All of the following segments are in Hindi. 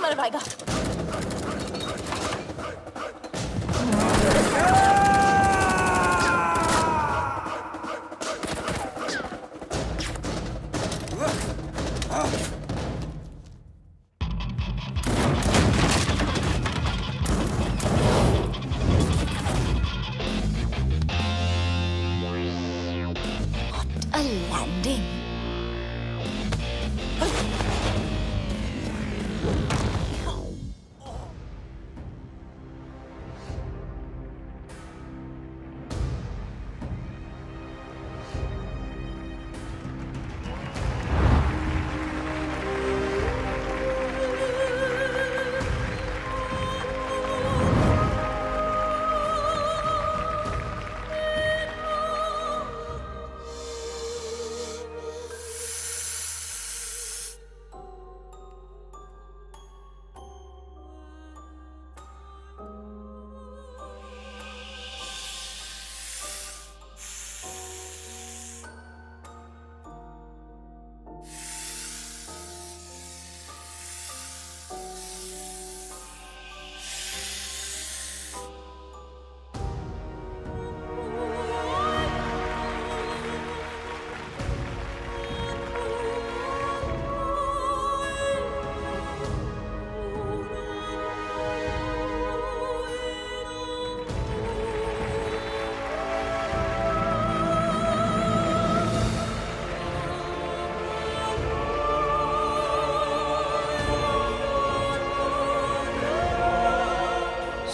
नहीं मर पाएगा। What a landing.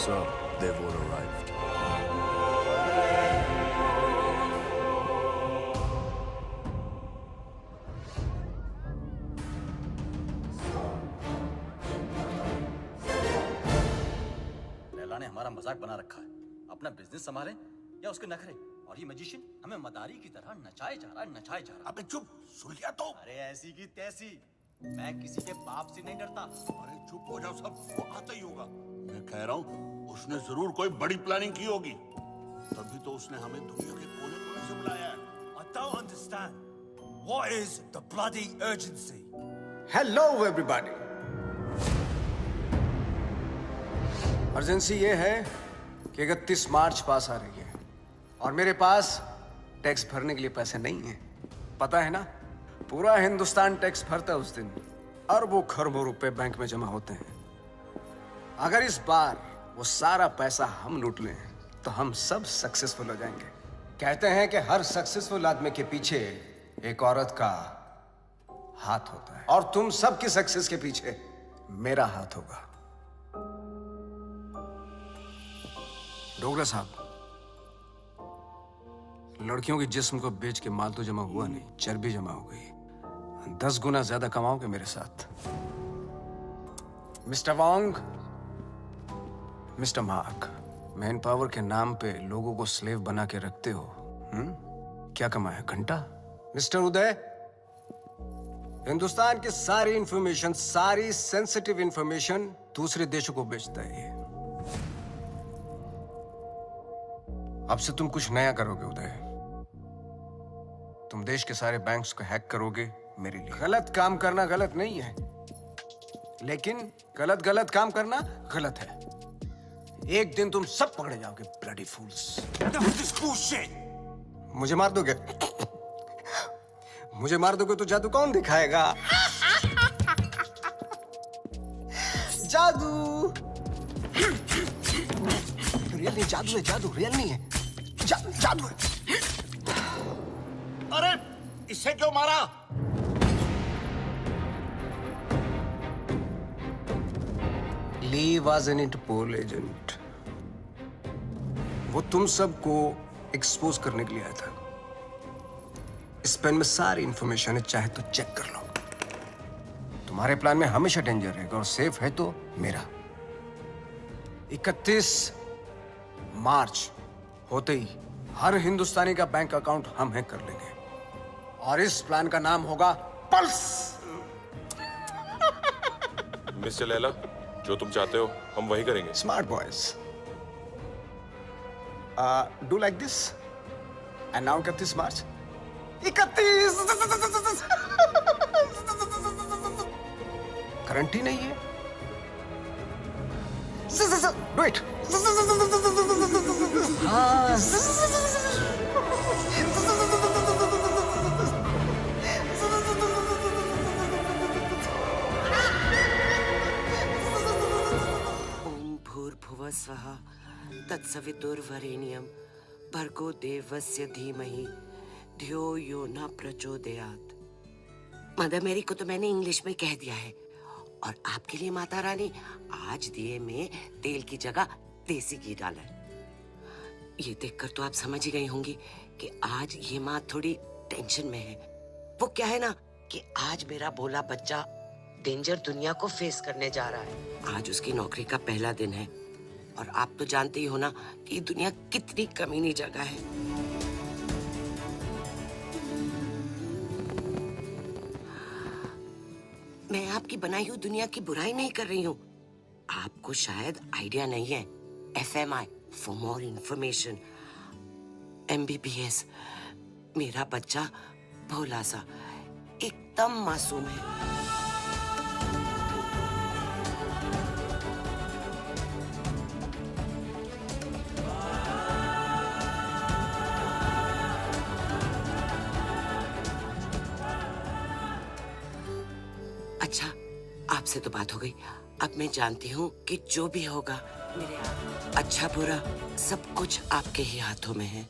Sir, they've all arrived. Laila ने हमारा मजाक बना रखा है। अपना बिजनेस संभाले या उसके नखरे। और ये मैजिशियन हमें मदारी की तरह नचाए जा रहा है, नचाए जा रहा है। अबे चुप, सुन लिया तो। अरे ऐसी की तैसी, मैं किसी के बाप से नहीं डरता। अरे चुप हो जाओ सब, वो आता ही होगा। मैं कह रहा हूँ उसने जरूर कोई बड़ी प्लानिंग की होगी, तभी तो उसने हमें दुनिया के कोने कोने से बुलाया है। I don't understand. What is the bloody urgency? Hello everybody. Urgency ये है कि 31 मार्च पास आ रही है और मेरे पास टैक्स भरने के लिए पैसे नहीं हैं। पता है ना, पूरा हिंदुस्तान टैक्स भरता है उस दिन। अरबों खरबों रुपए बैंक में जमा होते हैं। अगर इस बार वो सारा पैसा हम लूट लें तो हम सब सक्सेसफुल हो जाएंगे। कहते हैं कि हर सक्सेसफुल आदमी के पीछे एक औरत का हाथ होता है और तुम सबकी सक्सेस के पीछे मेरा हाथ होगा। डोगरा साहब, लड़कियों के जिस्म को बेच के माल तो जमा हुआ नहीं, चर्बी जमा हो गई। 10 गुना ज्यादा कमाओगे मेरे साथ। मिस्टर वांग, मिस्टर मार्क, मैन पावर के नाम पे लोगों को स्लेव बना के रखते हो। क्या कमाया? घंटा। मिस्टर उदय, हिंदुस्तान की सारी इंफॉर्मेशन, सारी सेंसिटिव इंफॉर्मेशन दूसरे देशों को बेचता है ये। अब से तुम कुछ नया करोगे उदय। तुम देश के सारे बैंक्स को हैक करोगे मेरे लिए। गलत काम करना गलत नहीं है, लेकिन गलत काम करना गलत है। एक दिन तुम सब पकड़े जाओगे, ब्लडी फूल्स। मुझे मार दोगे? मुझे मार दोगे तो जादू कौन दिखाएगा? जादू रियल नहीं, जादू है, जादू रियल नहीं है, जादू है। अरे इसे क्यों मारा? ली वॉज एन इंटरपोल एजेंट। वो तुम सबको एक्सपोज करने के लिए आया था। इस पेन में सारी इंफॉर्मेशन है, चाहे तो चेक कर लो। तुम्हारे प्लान में हमेशा डेंजर रहेगा और सेफ है तो मेरा। 31 मार्च होते ही हर हिंदुस्तानी का बैंक अकाउंट हम हैक कर लेंगे और इस प्लान का नाम होगा पल्स। मिस्टर लैला, जो तुम चाहते हो हम वही करेंगे। Smart boys, do like this and now 31 March. 31 guarantee नहीं है, Do it. हाँ. ओम भूर्भुवः स्वः तत्सवितुर्वरेण्यं भर्गो देवस्य धीमहि धियो यो न प्रचोदयात्। मदर मेरी को तो मैंने इंग्लिश में कह दिया है, और आपके लिए माता रानी आज दिए में तेल की जगह देसी घी डाला है। ये देखकर तो आप समझ ही गई होंगी कि आज ये माँ थोड़ी टेंशन में है। वो क्या है ना कि आज मेरा भोला बच्चा डेंजर दुनिया को फेस करने जा रहा है। आज उसकी नौकरी का पहला दिन है, और आप तो जानते ही हो ना कि ये दुनिया कितनी कमीनी जगह है। मैं आपकी बनाई हुई दुनिया की बुराई नहीं कर रही हूँ। आपको शायद आइडिया नहीं है। FMI for more information, MBBS। मेरा बच्चा भोला सा एकदम मासूम है। अच्छा, आपसे तो बात हो गई। अब मैं जानती हूँ कि जो भी होगा मेरे अच्छा बुरा सब कुछ आपके ही हाथों में है।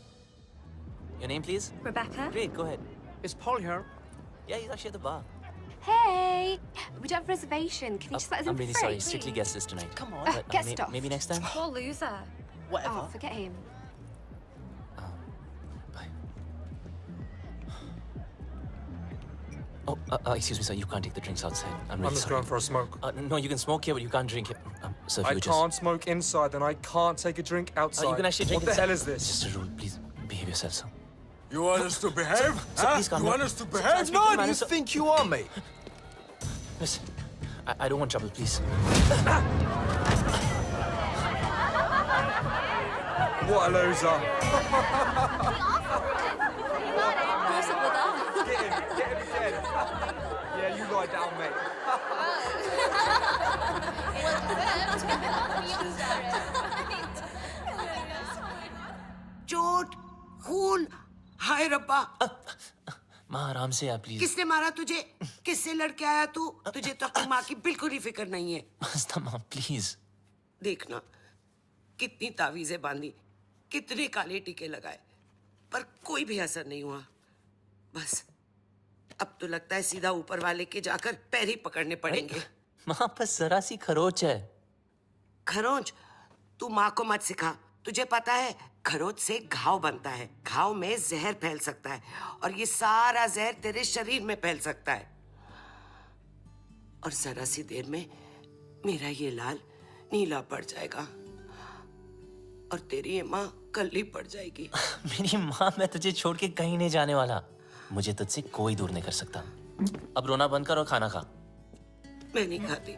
Your name, please? Rebecca? Great, go ahead. Is Paul here? Yeah, he's actually at the bar. Hey, we don't have a reservation. Can you just let us in I'm really for free, sorry. Strictly please? guest list tonight. Come on. Get stuff. Maybe next time. Poor loser. Whatever. Oh, forget him. Bye. Oh, excuse me, sir. You can't take the drinks outside. I'm really I'm just sorry. going for a smoke. No, you can smoke here, but you can't drink it. Sir, if I you can't smoke inside, then I can't take a drink outside. You can actually drink What the inside. hell is this? It's just a rule. Please behave yourself, sir. You want us to behave? Sir, please calm You down. want us to Sir, behave? speak to the No, do you manager. think you are, mate? Listen, I don't want trouble, please. What a loser. What's up with that? Get him again. Yeah, you lie down, mate. चोट, खून, हाय रब्बा। माँ आराम से आप प्लीज। किसने मारा तुझे? किससे लड़के आया तू? तुझे तो अपनी माँ की बिल्कुल ही फिक्र नहीं है। मस्ता माँ प्लीज। देखना कितनी तावीजें बांधी, कितने काले टीके लगाए, पर कोई भी असर नहीं हुआ। बस अब तो लगता है सीधा ऊपर वाले के जाकर पैर ही पकड़ने पड़ेंगे। माँ बस जरा सी खरोच है। खरोंच? तू माँ को मत सिखा। तुझे पता है खरोच से घाव बनता है, घाव में जहर फैल सकता है, और ये सारा जहर तेरे शरीर में फैल सकता है, और जरा सी देर में मेरा ये लाल नीला पड़ जाएगा, और तेरी ये माँ कल्ली पड़ जाएगी। मेरी माँ, मैं तुझे छोड़ के कहीं नहीं जाने वाला। मुझे तुझसे कोई दूर नहीं कर सकता। अब रोना बंद कर और खाना खा। मैं नहीं खाती।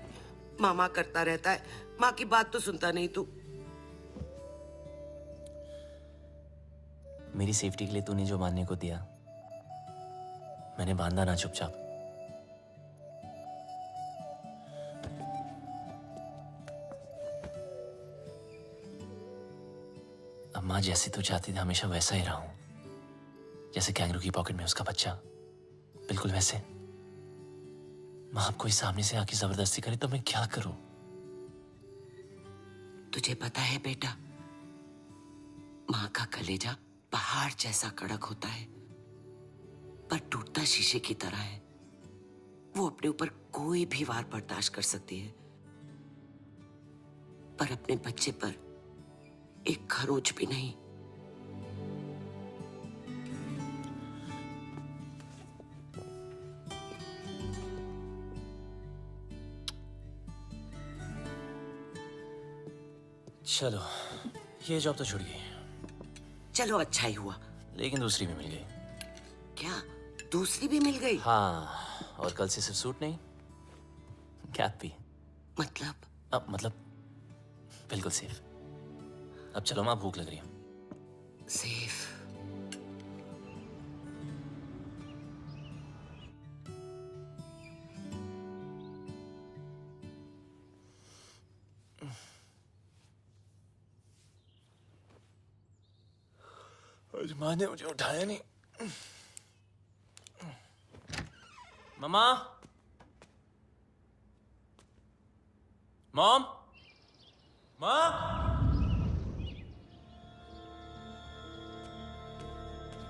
मामा करता रहता है, माँ की बात तो सुनता नहीं तू। मेरी सेफ्टी के लिए तूने जो बांधने को दिया, मैंने बांधा ना चुपचाप। अब माँ जैसे तू चाहती थी हमेशा वैसा ही रहा हूं, जैसे कैंगरू की पॉकेट में उसका बच्चा, बिल्कुल वैसे। माँ अब कोई सामने से आके जबरदस्ती करे तो मैं क्या करूं? तुझे पता है बेटा, माँ का कलेजा पहाड़ जैसा कड़क होता है, पर टूटता शीशे की तरह है। वो अपने ऊपर कोई भी वार बर्दाश्त कर सकती है, पर अपने बच्चे पर एक खरोंच भी नहीं। चलो, ये जॉब तो छूट गई, चलो अच्छा ही हुआ। लेकिन दूसरी भी मिल गई। क्या दूसरी भी मिल गई? हाँ, और कल से सिर्फ सूट नहीं, कैप भी। मतलब? मतलब बिल्कुल सेफ। अब चलो माँ, भूख लग रही है। सेफ? आज माँ ने मुझे उठाया नहीं। मम्मा, मॉम, माँ,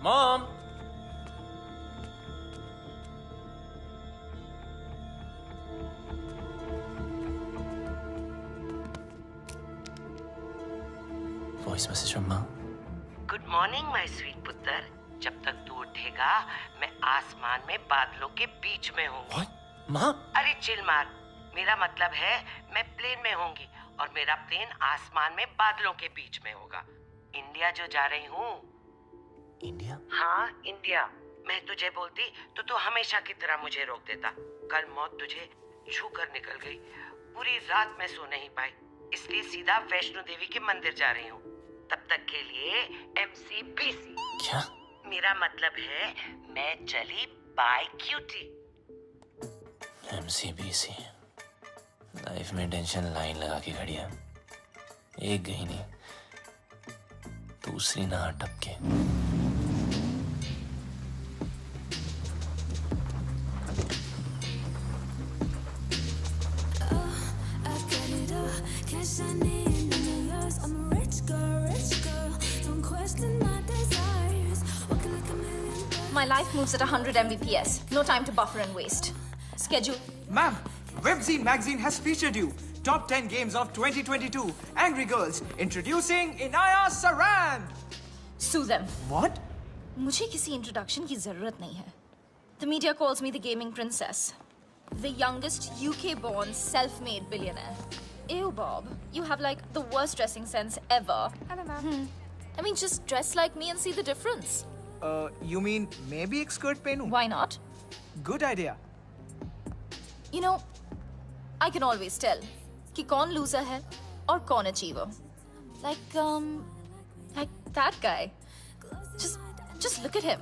मॉम। वॉइस मैसेज फ्रॉम माँ। गुड मॉर्निंग माय स्वीट पुत्र। जब तक तू उठेगा मैं आसमान में बादलों के बीच में हूँ। माँ? अरे चिल मार। मेरा मतलब है मैं प्लेन में होंगी और मेरा प्लेन आसमान में बादलों के बीच में होगा। इंडिया जो जा रही हूँ। इंडिया? हाँ इंडिया। मैं तुझे बोलती तो तू हमेशा की तरह मुझे रोक देता। कल मौत तुझे छू कर निकल गई। पूरी रात मैं सो नहीं पाई, इसलिए सीधा वैष्णो देवी के मंदिर जा रही हूँ। तब तक के लिए MCBC। क्या? मेरा मतलब है मैं चली बाय क्यूटी। MCBC। लाइफ में टेंशन लाइन लगा के खड़ी है। एक गई नहीं, दूसरी ना टपके। My life moves at 100 Mbps. No time to buffer and waste. Schedule. Ma'am, Webzine magazine has featured you. Top 10 games of 2022. Angry Girls. Introducing Inaya Saran. Sue them. What? मुझे किसी इंट्रोडक्शन की जरूरत नहीं है. The media calls me the gaming princess. The youngest UK-born self-made billionaire. Ew, Bob. You have like the worst dressing sense ever. Hello, ma'am. I mean, just dress like me and see the difference. You mean maybe एक skirt पहनूं? Why not? Good idea. You know, I can always tell कि कौन loser है और कौन achiever. Like that guy. Just look at him.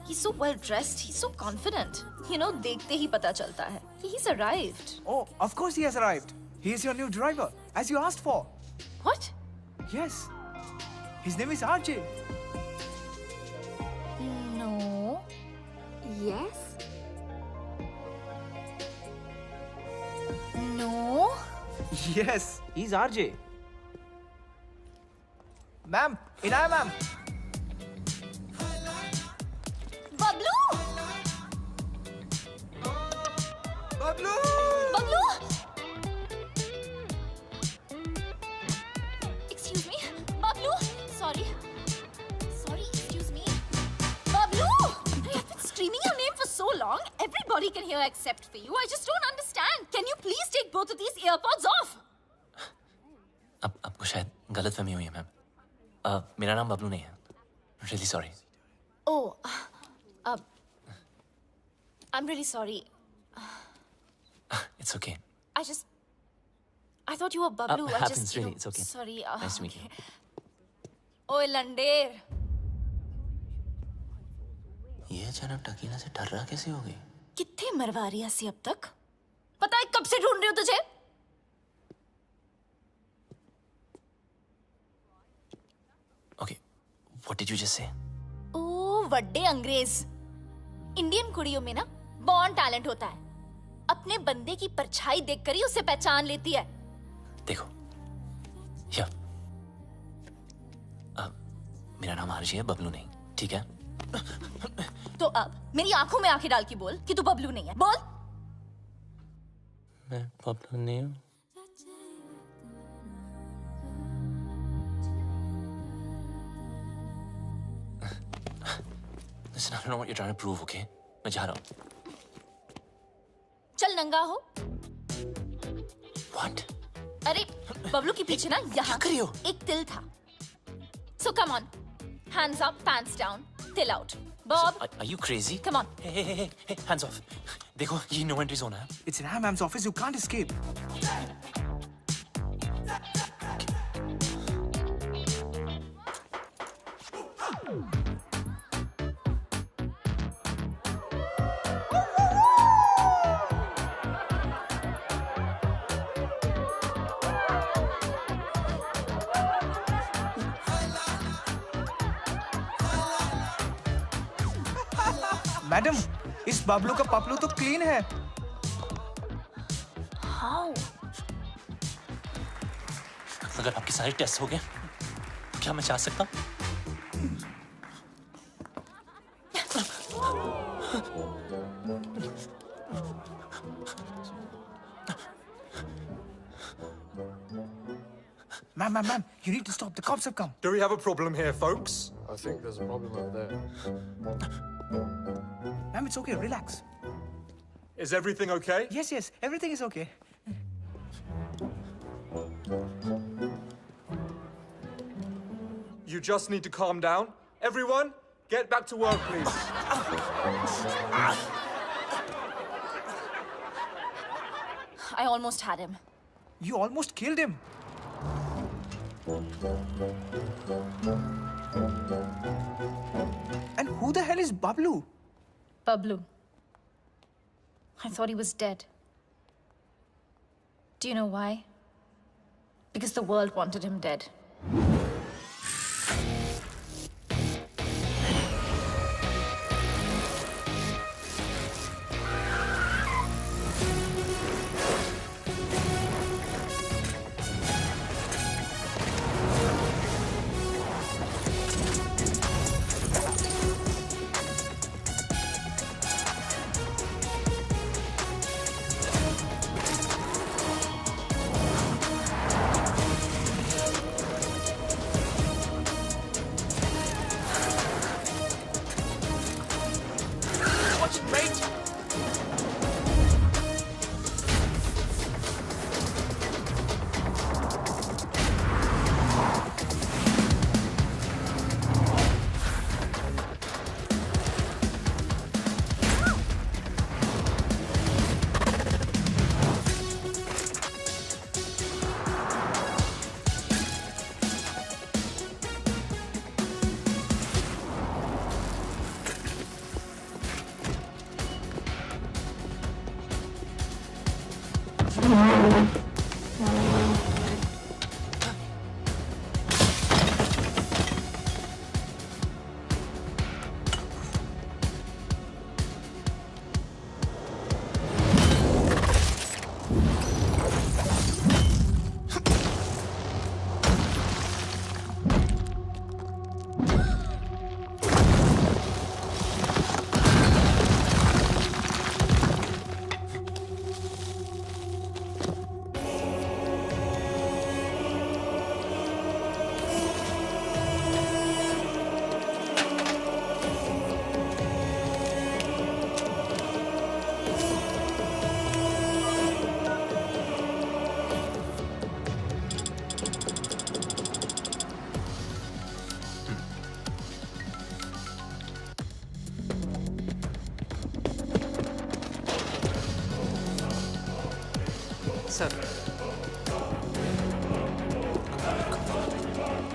He's so well dressed. He's so confident. You know, देखते ही पता चलता है. He's arrived. Oh, of course he has arrived. He is your new driver, as you asked for. What? Yes. His name is RJ. No. Yes? No. Yes, he's RJ. Ma'am, Inaya ma'am. Bablu! Bablu! Bablu! Excuse me, Bablu. Sorry, excuse me. Bablu! I've been screaming your name for so long. Everybody can hear except for you. I just don't understand. Can you please take both of these earpods off? अब आपको शायद गलतफहमी हुई है मैम। मेरा नाम बबलू नहीं है। Really sorry. Oh, I'm really sorry. It's okay. I thought you were Bablu. Happens really. It's okay. Sorry. Nice to meet you. ओए लंडेर. ये अचानक टकीना से ठर्रा कैसे हो गई? कितने मरवा रही है अब तक? पता है कब से ढूंढ रही हूँ तुझे? Okay. What did you just say? ओ वड्डे अंग्रेज. इंडियन कुड़ियों में ना बॉर्न टैलेंट होता है. अपने बंदे की परछाई देखकर ही उसे पहचान लेती है. देखो, या मेरा नाम आरजी है, बबलू नहीं, ठीक है? तो अब मेरी आंखों में आंखें डाल के बोल कि तू बबलू नहीं है. बोल. मैं बबलू नहीं हूँ. Listen, I don't know what you're trying to prove, okay? मैं जा रहा हूँ. चल नंगा हो. What? अरे बबलू के पीछे ना यहाँ कर रही हो? एक तिल था. So come on, hands up, pants down, till out. Bob, Are you crazy? come on. Hey, hands off. देखो, ये no entry zone है. It's Inaya ma'am's office. You can't escape. Madam, इस बबलू का पपलू तो क्लीन है। How? अगर आपके सारे टेस्ट हो गए तो क्या मैं जा सकता हूँ? Ma'am, you need to stop. The cops have come. Do we have a problem here, folks? I think there's a problem over there. Ma'am, it's okay. Relax. Is everything okay? Yes, everything is okay. You just need to calm down. Everyone, get back to work, please. I almost had him. You almost killed him. And who the hell is Bablu? Bablu. I thought he was dead. Do you know why? Because the world wanted him dead. Sir.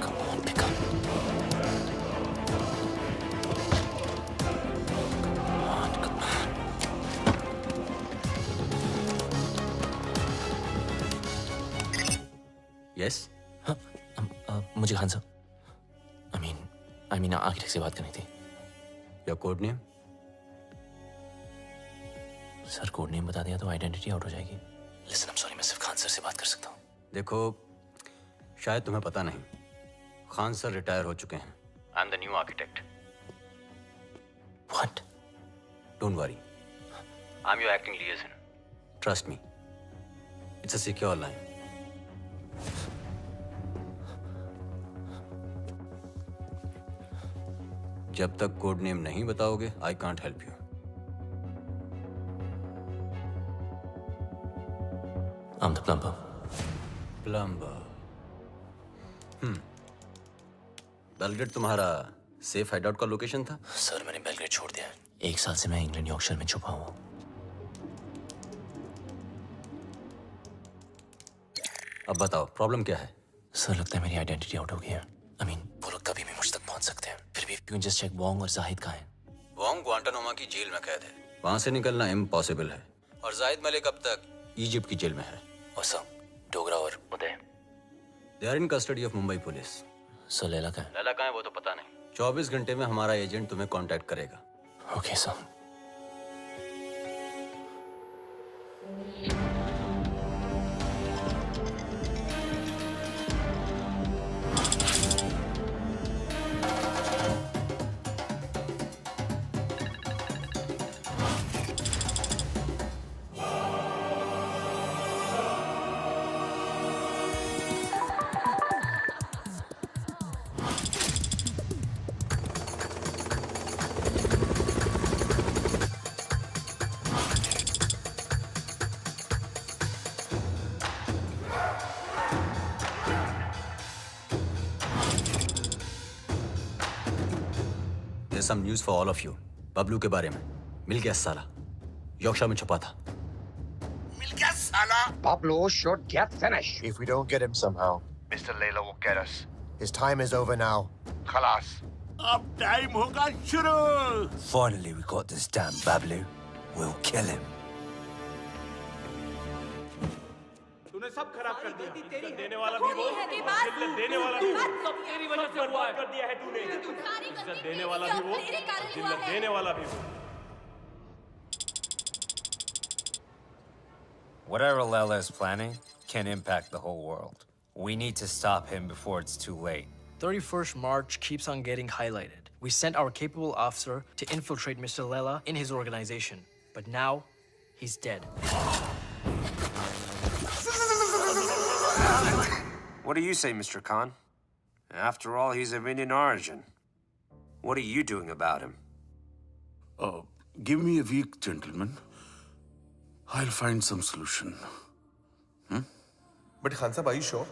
Come on, pick up. Come on. Yes मुझे खान साहब I mean आर्किटेक्ट से बात करनी थी। Your code name? Sir code name बता दिया तो आइडेंटिटी आउट हो जाएगी। लिसन, आई एम सॉरी, मैं सिर्फ खान सर से बात कर सकता हूँ। देखो, शायद तुम्हें पता नहीं, खान सर रिटायर हो चुके हैं। I am the new architect. What? Don't worry, I am your acting लिएजन। Trust me, it's a secure line. जब तक कोड नेम नहीं बताओगे, I can't help you. I'm the plumber. Plumber. Belgrade तुम्हारा सेफ हाइडआउट का लोकेशन था? सर मैंने बेलग्रेड छोड़ दिया है। 1 साल से मैं इंग्लैंड यॉर्कशायर में छुपा हूँ। अब बताओ, प्रॉब्लम क्या है? सर लगता है मेरी आइडेंटिटी आउट हो गई है। I mean, वो लोग कभी भी मुझ तक पहुंच सकते हैं। फिर भी क्यों जस्ट चेक वोंग और जाहिद कहाँ हैं? वोंग ग्वांटानामो की जेल में कैद है, वहां से निकलना इम्पॉसिबल है। और जाहिद मलिक अब तक इजिप्ट की जेल में है। और सर डोगरा और Uday? They are in custody of Mumbai police. Sir Laila कहाँ है? लैला कहाँ है वो तो पता नहीं। 24 घंटे में हमारा एजेंट तुम्हें कांटेक्ट करेगा। Okay sir, There's some news for all of you. Bablu के बारे में मिल गया साला, यॉर्कशायर में छुपा था। मिल गया साला। Pablo should get finished. If we don't get him somehow, Mr. Layla will get us. His time is over now. Khalas. अब टाइम होगा शुरू। Finally, we got this damn Bablu. We'll kill him. तूने सब खराब कर दिया। इज्जत देने वाला भी वो, इज्जत देने वाला भी वो। सब तेरी वजह से बर्बाद कर दिया है तूने। इज्जत देने वाला भी वो, इज्जत देने वाला भी वो। Whatever Layla is planning can impact the whole world. We need to stop him before it's too late. 31st March keeps on getting highlighted. We sent our capable officer to infiltrate Mr. Layla in his organization, but now he's dead. What do you say, Mr. Khan? After all, he's of Indian origin. What are you doing about him? Give me a week, gentlemen. I'll find some solution. But Khan Sahib, are you sure?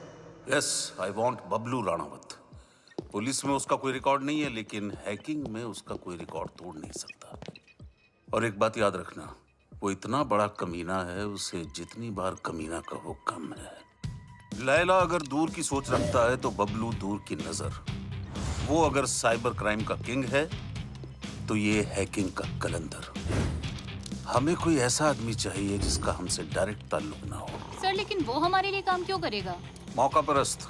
Yes, I want Bablu Ranawat. Police में उसका कोई रिकॉर्ड नहीं है, लेकिन हैकिंग में उसका कोई रिकॉर्ड तोड़ नहीं सकता। और एक बात याद रखना, वो इतना बड़ा कमीना है, उसे जितनी बार कमीना कहो कम है। लैला अगर दूर की सोच रखता है तो बबलू दूर की नजर। वो अगर साइबर क्राइम का किंग है तो ये हैकिंग का कलंदर। हमें कोई ऐसा आदमी चाहिए जिसका हमसे डायरेक्ट ताल्लुक ना हो। सर, लेकिन वो हमारे लिए काम क्यों करेगा? मौका परस्त।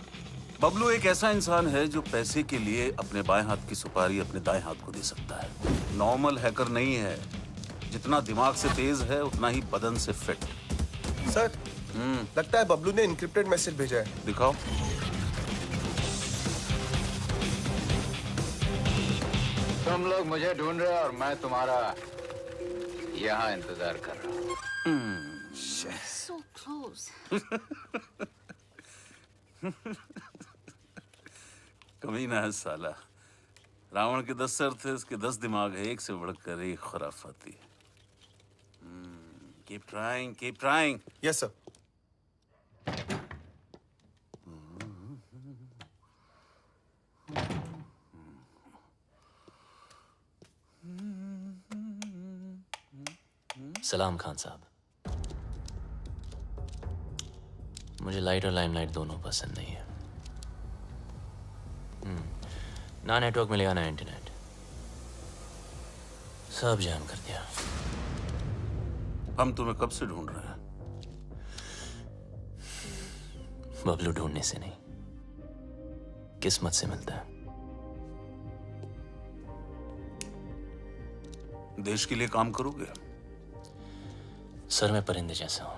बबलू एक ऐसा इंसान है जो पैसे के लिए अपने बाएं हाथ की सुपारी अपने दाएं हाथ को दे सकता है। नॉर्मल हैकर नहीं है। जितना दिमाग से तेज है उतना ही बदन से फिट। सर, लगता है बबलू ने इनक्रिप्टेड मैसेज भेजा है। दिखाओ। तुम लोग मुझे ढूंढ रहे हो और मैं तुम्हारा यहाँ इंतजार कर रहा हूँ। So close. कमीना है साला। रावण के 10 सर थे, इसके 10 दिमाग है, एक से बढ़कर एक खुराफाती। Keep trying, keep trying. Yes, sir. सलाम खान साहब। मुझे लाइट और लाइमलाइट दोनों पसंद नहीं है। ना नेटवर्क मिलेगा ना इंटरनेट, सब जाम कर दिया। हम तुम्हें कब से ढूंढ रहे हैं? बबलू ढूंढने से नहीं, किस्मत से मिलता है। देश के लिए काम करोगे? सर, मैं परिंदे जैसा हूं,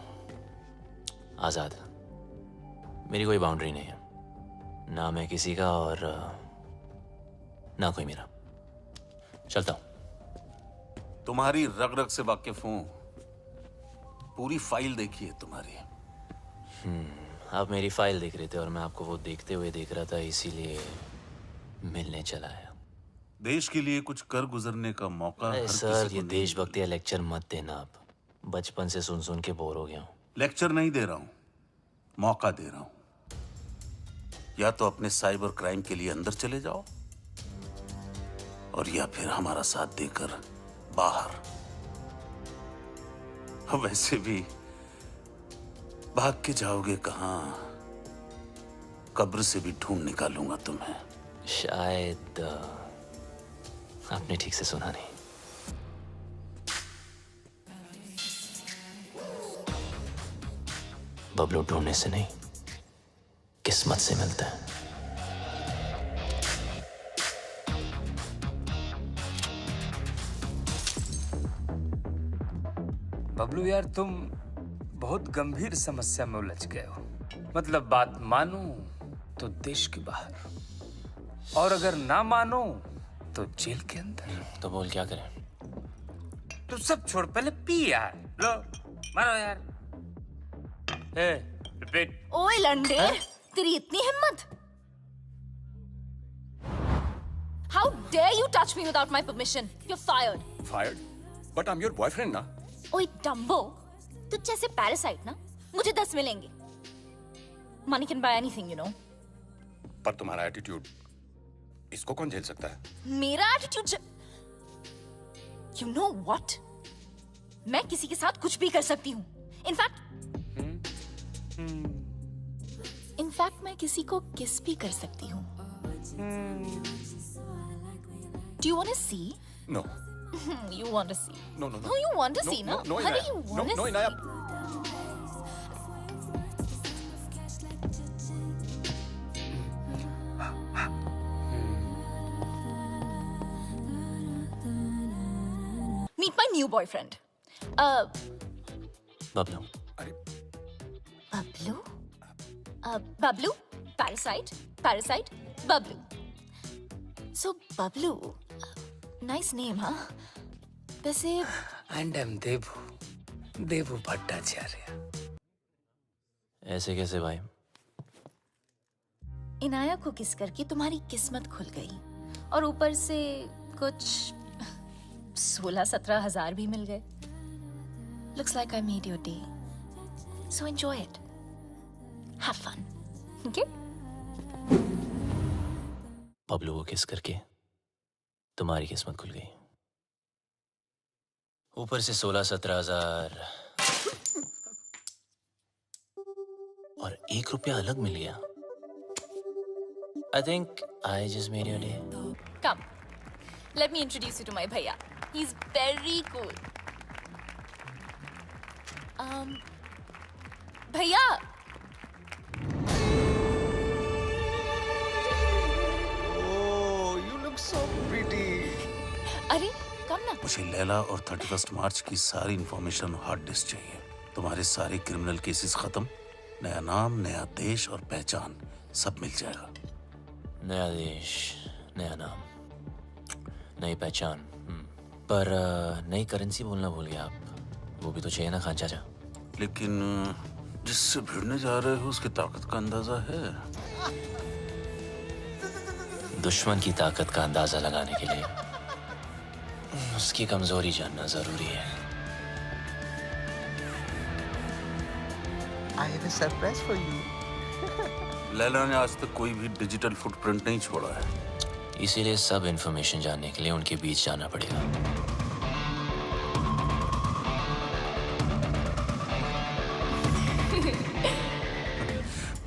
आजाद। मेरी कोई बाउंड्री नहीं है, ना मैं किसी का और ना कोई मेरा। चलता हूं। तुम्हारी रग रग से वाकिफ हूं, पूरी फाइल देखी है तुम्हारी। आप मेरी फाइल देख रहे थे और मैं आपको वो देखते हुए देख रहा था, इसीलिए मिलने चला आया। देश के लिए कुछ कर गुजरने का मौका हर सर, किसी ये को देशभक्ति या लेक्चर मत देना। आप बचपन से सुन सुन के बोर हो गया हूं। लेक्चर नहीं दे रहा हूं, मौका दे रहा हूं। या तो अपने साइबर क्राइम के लिए अंदर चले जाओ, और या फिर हमारा साथ देकर बाहर। वैसे भी भाग के जाओगे कहां? कब्र से भी ढूंढ निकालूंगा तुम्हें। शायद आपने ठीक से सुना नहीं। बबलू ढूंढने से नहीं, किस्मत से मिलता है। बबलू यार, तुम बहुत गंभीर समस्या में उलझ गए हो। मतलब बात मानो तो देश के बाहर, और अगर ना मानो तो जेल के अंदर। तो बोल क्या करें? तू सब छोड़, पहले पी यार। लो मारो यार। रिपीट। ओए लंडे, तेरी इतनी हिम्मत? How dare you touch me without my permission? You're fired. Fired? But I'm your boyfriend ना? ओए डम्बो, तुझ जैसे पैरासाइट ना मुझे 10 मिलेंगे। Money can buy anything, you know. पर तुम्हारा एटीट्यूड, इसको कौन झेल सकता है? मेरा एटीट्यूड You know what? मैं किसी के साथ कुछ भी कर सकती हूँ। इनफैक्ट मैं किसी को किस भी कर सकती हूँ। Do you want to see? No. You want to see? No, no, no. No, you want to No, see, no, no? no, Honey, Inaya. you want to No, see? Inaya. Meet my new boyfriend. Bablu. Bablu? Bablu? Parasite? Bablu. So, Bablu. Nice name, huh? वैसे And I'm देवू भट्टाचार्य। ऐसे कैसे भाई? इनाया को किस करके तुम्हारी किस्मत खुल गई, और ऊपर से कुछ 16-17 हजार भी मिल गए। Looks like I made your day. So enjoy it. Have fun. Okay? Bablu को किस करके तुम्हारी किस्मत खुल गई, ऊपर से 16-17 हजार और 1 रुपया अलग मिल गया। I think I just made your day. Come. Let me introduce you to my bhaiya. He's very cool. Bhaiya. Oh, you look so pretty. अरे कम ना। मुझे लैला और 31 मार्च की सारी इंफॉर्मेशन हार्ड डिस्क चाहिए। तुम्हारे सारे क्रिमिनल केसेस खत्म, नया नाम, नया देश और पहचान सब मिल जाएगा। नया देश, नया नाम, नई पहचान। पर नई करेंसी बोलना भूल गया आप। वो भी तो चाहिए ना खान चाचा। लेकिन जिससे भिड़ने जा रहे हो उसकी ताकत का अंदाजा है? दुश्मन की ताकत का अंदाजा लगाने के लिए उसकी कमजोरी जानना जरूरी है। I have a surprise for you. Laila ने आज तक कोई भी डिजिटल फुटप्रिंट नहीं छोड़ा है, इसीलिए सब इंफॉर्मेशन जानने के लिए उनके बीच जाना पड़ेगा।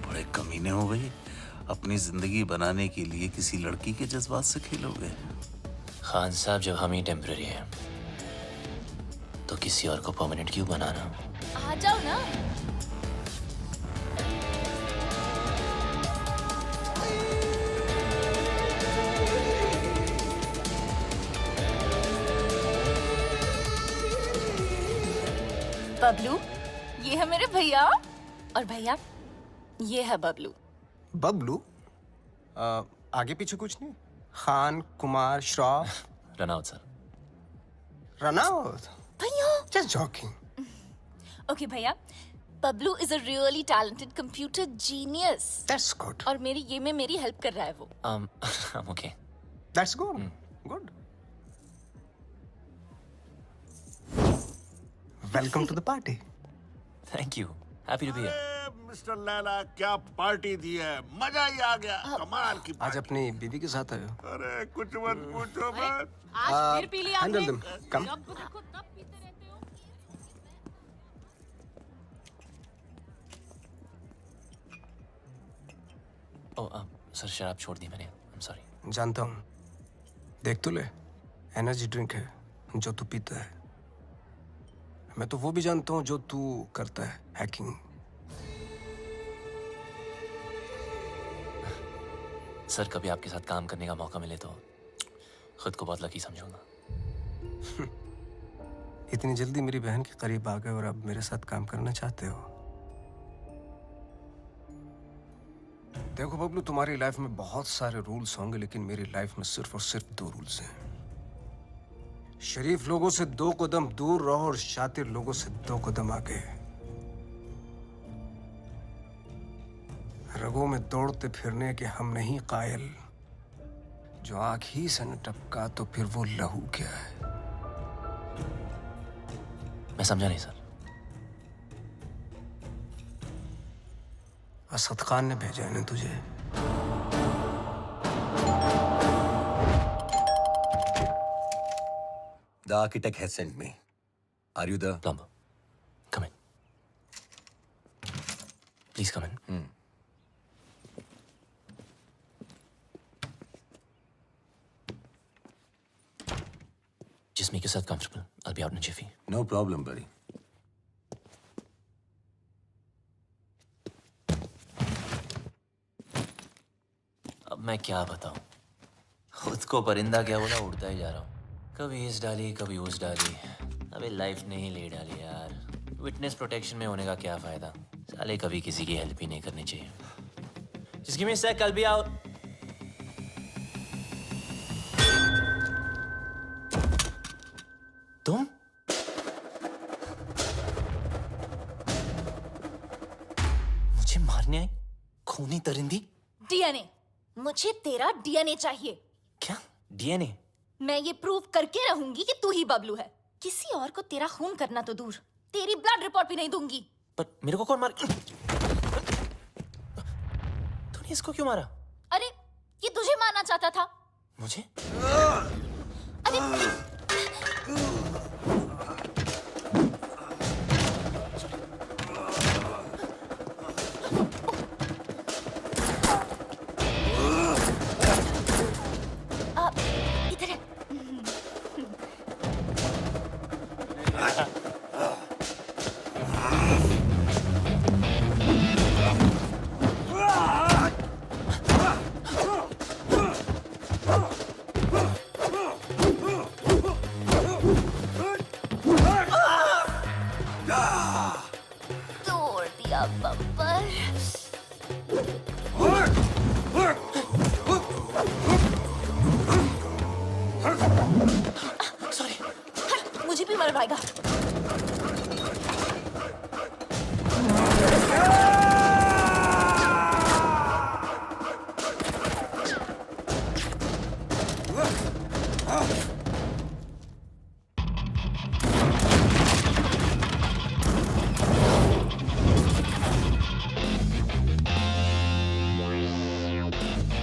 बड़े कमीने हो गई, अपनी जिंदगी बनाने के लिए किसी लड़की के जज्बात से खेलोगे। खान साहब, जब हम ही टेम्पररी हैं तो किसी और को परमानेंट क्यों बनाना? आ जाओ ना। बबलू, ये है मेरे भैया, और भैया ये है बबलू। बबलू? आगे पीछे कुछ नहीं? Khan, Kumar, Shroff? Run out sir. Run out? भैया Just joking. Okay भैया, Bablu is a really talented computer genius. That's good. और मेरी ये में मेरी हेल्प कर रहा है वो। I'm okay. That's good. Good. Welcome to the party. Thank you. Happy to be here. Mister Laila, क्या पार्टी दी है, मजा ही आ गया। कमाल की आज अपनी बीवी के साथ आए हो? अरे कुछ मत पूछो मत। आज फिर पी लिया आपने? Handle them. Come. जब देखो तब पीते रहते हो। सर शराब छोड़ दी मैंने। I'm sorry. जानता हूँ। देख तो ले, एनर्जी ड्रिंक है जो तू पीता है। मैं तो वो भी जानता हूँ जो तू करता है, हैकिंग। सर कभी आपके साथ काम करने का मौका मिले तो खुद को बहुत लकी समझूंगा। इतनी जल्दी मेरी बहन के करीब आ गए और अब मेरे साथ काम करना चाहते हो? देखो बबलू, तुम्हारी लाइफ में बहुत सारे रूल्स होंगे, लेकिन मेरी लाइफ में सिर्फ और सिर्फ 2 रूल्स हैं। शरीफ लोगों से 2 कदम दूर रहो और शातिर लोगों से 2 कदम आगे। रगों में दौड़ते फिरने के हम नहीं कायल, जो आंख ही से न टपका तो फिर वो लहू क्या है? मैं समझा नहीं सर। असद खान ने भेजा है ना तुझे? The architect has sent me. Are you the plumber? Come in. Please come in. Just make yourself comfortable. I'll be out in a jiffy. No problem, buddy. अब मैं क्या बताऊं? खुद को परिंदा क्या बोला, उड़ता ही जा रहा हूं। कभी इस डाली कभी उस डाली, अबे लाइफ ने ही ले डाली यार। विटनेस प्रोटेक्शन में होने का क्या फायदा? साले कभी किसी की हेल्प ही नहीं करनी चाहिए। Just give me a sec, I'll be out. तुम? मुझे मारने आई? खूनी दरिंदी? डीएनए, मुझे तेरा डीएनए चाहिए। क्या डीएनए? मैं ये प्रूव करके रहूंगी कि तू ही बबलू है। किसी और को तेरा खून करना तो दूर, तेरी ब्लड रिपोर्ट भी नहीं दूंगी। पर मेरे को कौन मार? तूने इसको क्यों मारा? अरे ये तुझे मारना चाहता था। मुझे? अरे इधर है। तोड़ दिया बब्बर। सॉरी। मुझे भी मरवाएगा।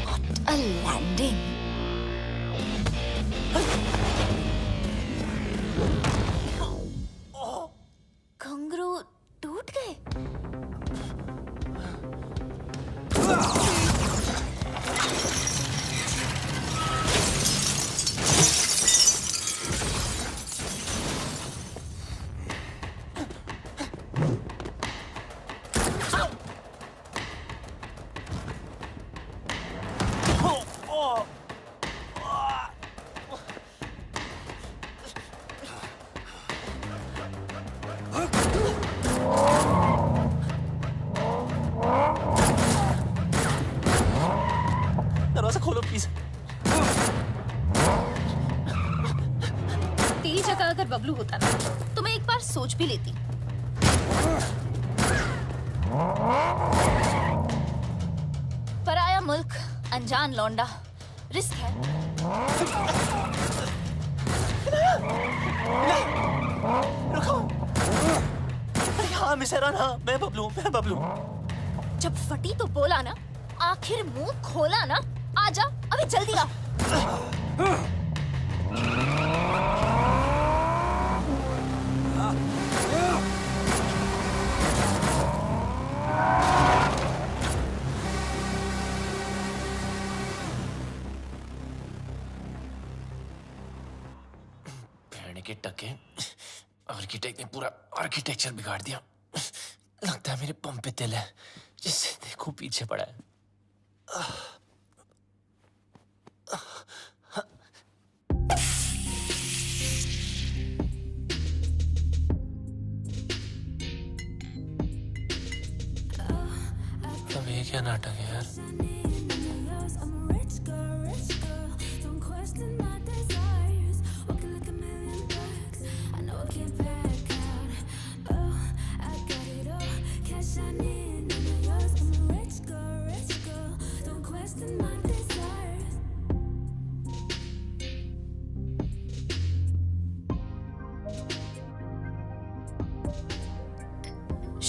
What a landing. घुंघरू टूट गए। दरवाजा खोलो प्लीज। तेरी जगह अगर बबलू होता ना तो मैं एक बार सोच भी लेती। पराया मुल्क, अनजान लौंडा, रिस्क है। रुको। अरे हाँ मिसेरान, हाँ मैं बबलू। जब फटी तो बोला ना, आखिर मुंह खोला ना। आजा, अभी जल्दी आ। भेड़ने के टके, आर्किटेक्ट ने पूरा आर्किटेक्चर बिगाड़ दिया। लगता है मेरे पंप पे तिल है, जिससे देखो पीछे पड़ा है। मतलब ये क्या नाटक है यार?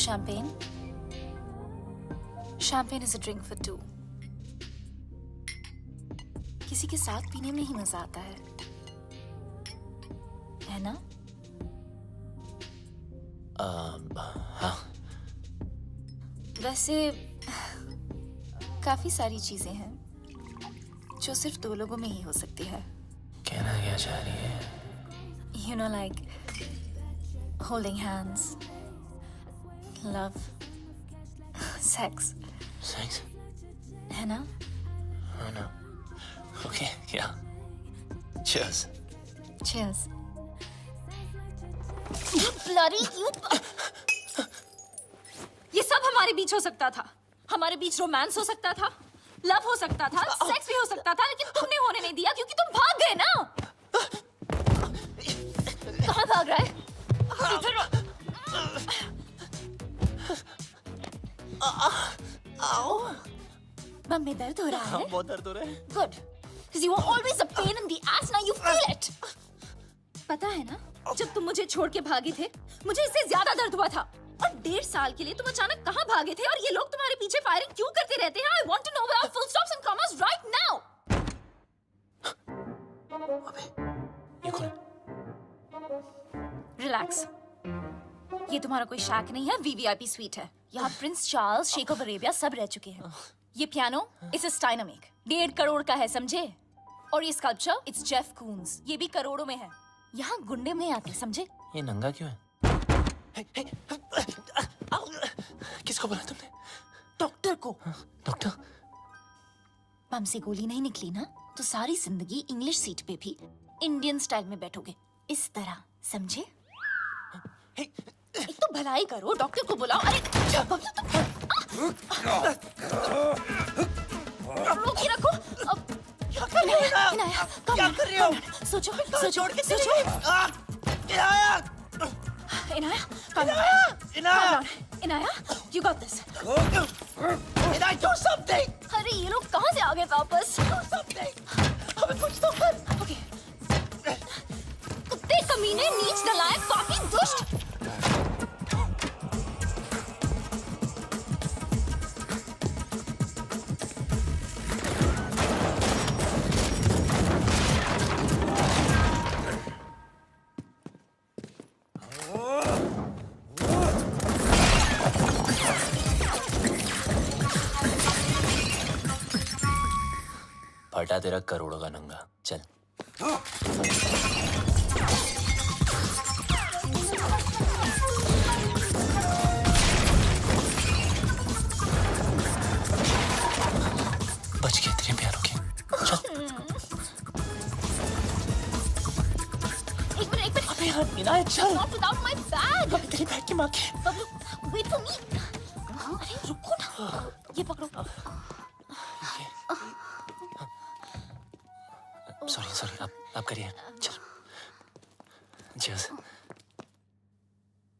Champagne? Champagne is a drink for two. किसी के साथ पीने में ही मजा आता है ना? हाँ। वैसे काफी सारी चीजें हैं जो सिर्फ दो लोगों में ही हो सकती है. कहना क्या चाह रही है? You know, like holding hands, love, sex. Sex? है ना? हाँ ना. Okay, yeah. Cheers. Cheers. You bloody you. ये सब हमारे बीच हो सकता था. हमारे बीच रोमांस हो सकता था, लव हो सकता था, सेक्स भी हो सकता था, लेकिन तुमने होने नहीं दिया क्योंकि तुम भाग गए ना. कहाँ भाग रहा है? इधर. आओ. बम में दर्द हो रहा है? बहुत दर्द हो रहा है. Good. Because you were always a pain in the ass. Now you feel it. पता है ना, जब तुम मुझे छोड़ के भागे थे, मुझे इससे ज्यादा दर्द हुआ था. और 1.5 साल के लिए तुम अचानक कहाँ भागे थे और ये लोग तुम्हारे पीछे फायरिंग क्यों करते रहते हैं? I want to know where our full stops and commas right now. ये कौन? Relax. ये तुम्हारा कोई शाक नहीं है, VVIP स्वीट है. यहाँ प्रिंस चार्ल्स, शेख ऑफ अरेबिया सब रह चुके हैं. ये पियानो इसे स्टाइनमेक 1.5 करोड़ का है, समझे? और ये स्कल्पचर इट्स जेफ कून्स, ये भी करोड़ों में है. यहाँ गुंडे में आते, समझे? ये नंगा क्यों है? किसको बोला तुमने? डॉक्टर को. डॉक्टर? बम से गोली नहीं निकली ना, तो सारी जिंदगी इंग्लिश सीट पे भी इंडियन स्टाइल में बैठोगे, इस तरह, समझे? एक तो भलाई करो, डॉक्टर को बुलाओ. अरे रोक के रखो. इनाया, क्या कर रहे हो? सोचो. Inaya, you got this. Inaya, do something. अरे ये लोग कहाँ से आ गए वापस? Do something. हमें कुछ तो कर. Okay. कुत्ते कमीने, नीच नालायक, पापी, दुष्ट. फटा तेरा करोड़ों का नंगा. चल. बच गए तेरे प्यारों के. चल. एक मिनट. अबे यार इनाया चल. Not without my bag. अबे तेरी बैग की माँ के. Bablu, wait for me. अरे रुको ना. ये पकड़ो. सॉरी आप करिए. चल. Cheers.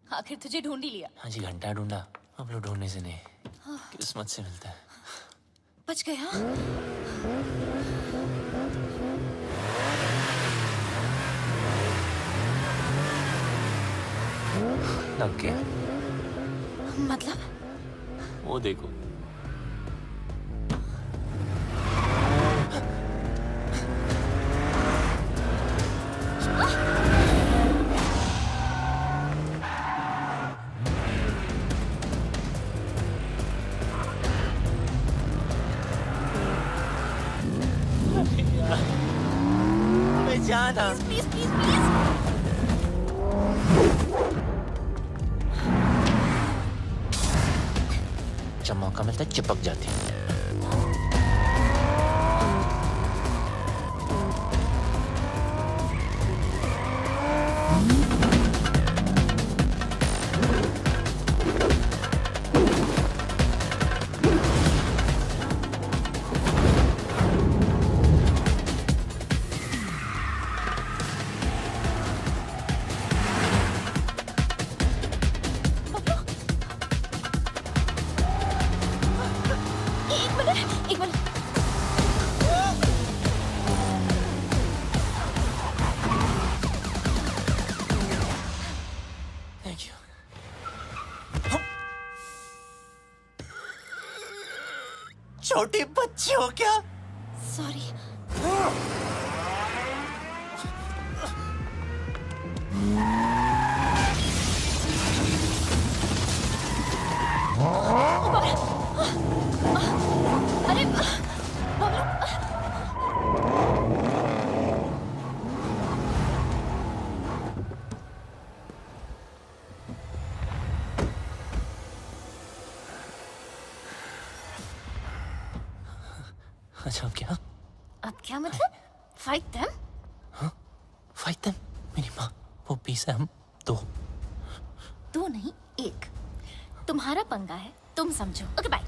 आखिर तुझे ढूंढ ही लिया. हाँ जी, घंटा ढूंढा. अब लोग ढूंढने से नहीं, किस्मत से मिलता है. बच गया. लग गया. मतलब? वो देखो. जाना. Please. जब मौका मिलता है चिपक जाती है. छोटी बच्ची हो क्या? Sorry. अरे बबलू, अच्छा अब क्या? अब क्या मतलब? Fight them? Fight them? मेरी माँ, वो 20 है, हम 2। 2 नहीं, 1. तुम्हारा पंगा है, तुम समझो. Okay bye.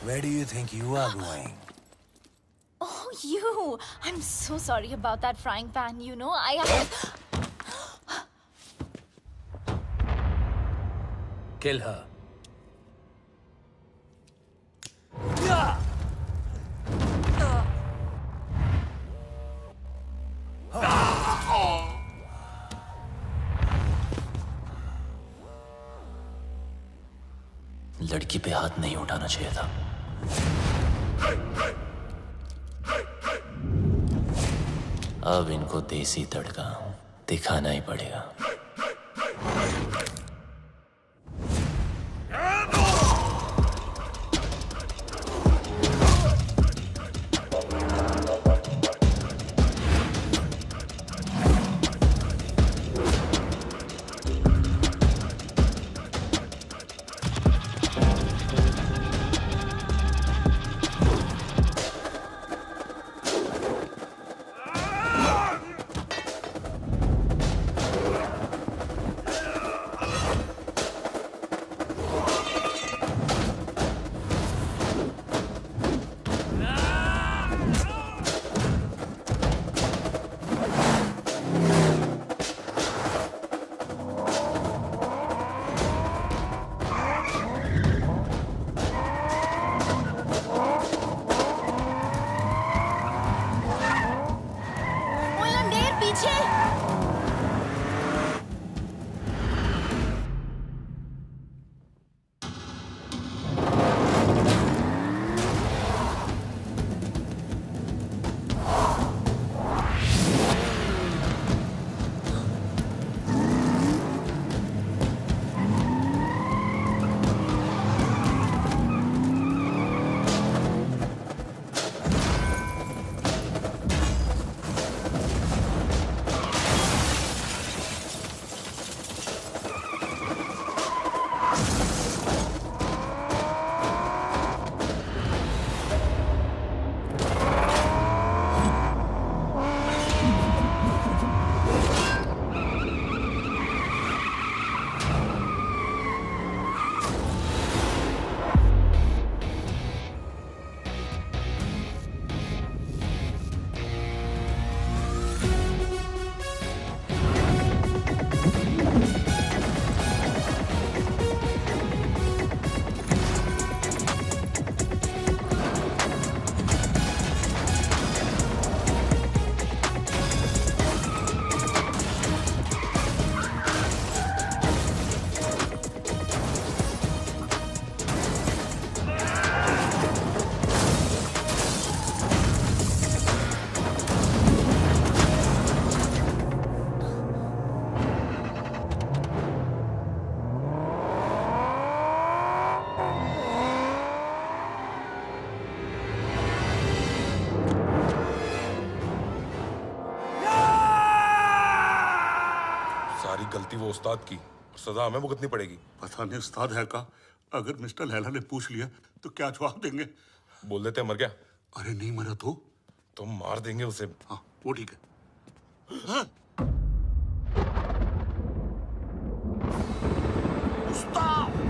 Where do you think you are going? Oh, you. I'm so sorry about that frying pan. You know, I Kill her. लड़की पे हाथ नहीं उठाना चाहिए था। अब इनको देसी तड़का दिखाना ही पड़ेगा। गलती वो उस्ताद की, सजा हमें भुगतनी पड़ेगी। पता नहीं उस्ताद है का, अगर मिस्टर लैला ने पूछ लिया तो क्या जवाब देंगे? बोल देते मर गया। अरे नहीं मरा तो मार देंगे उसे। हाँ वो ठीक है। हाँ? उस्ताद!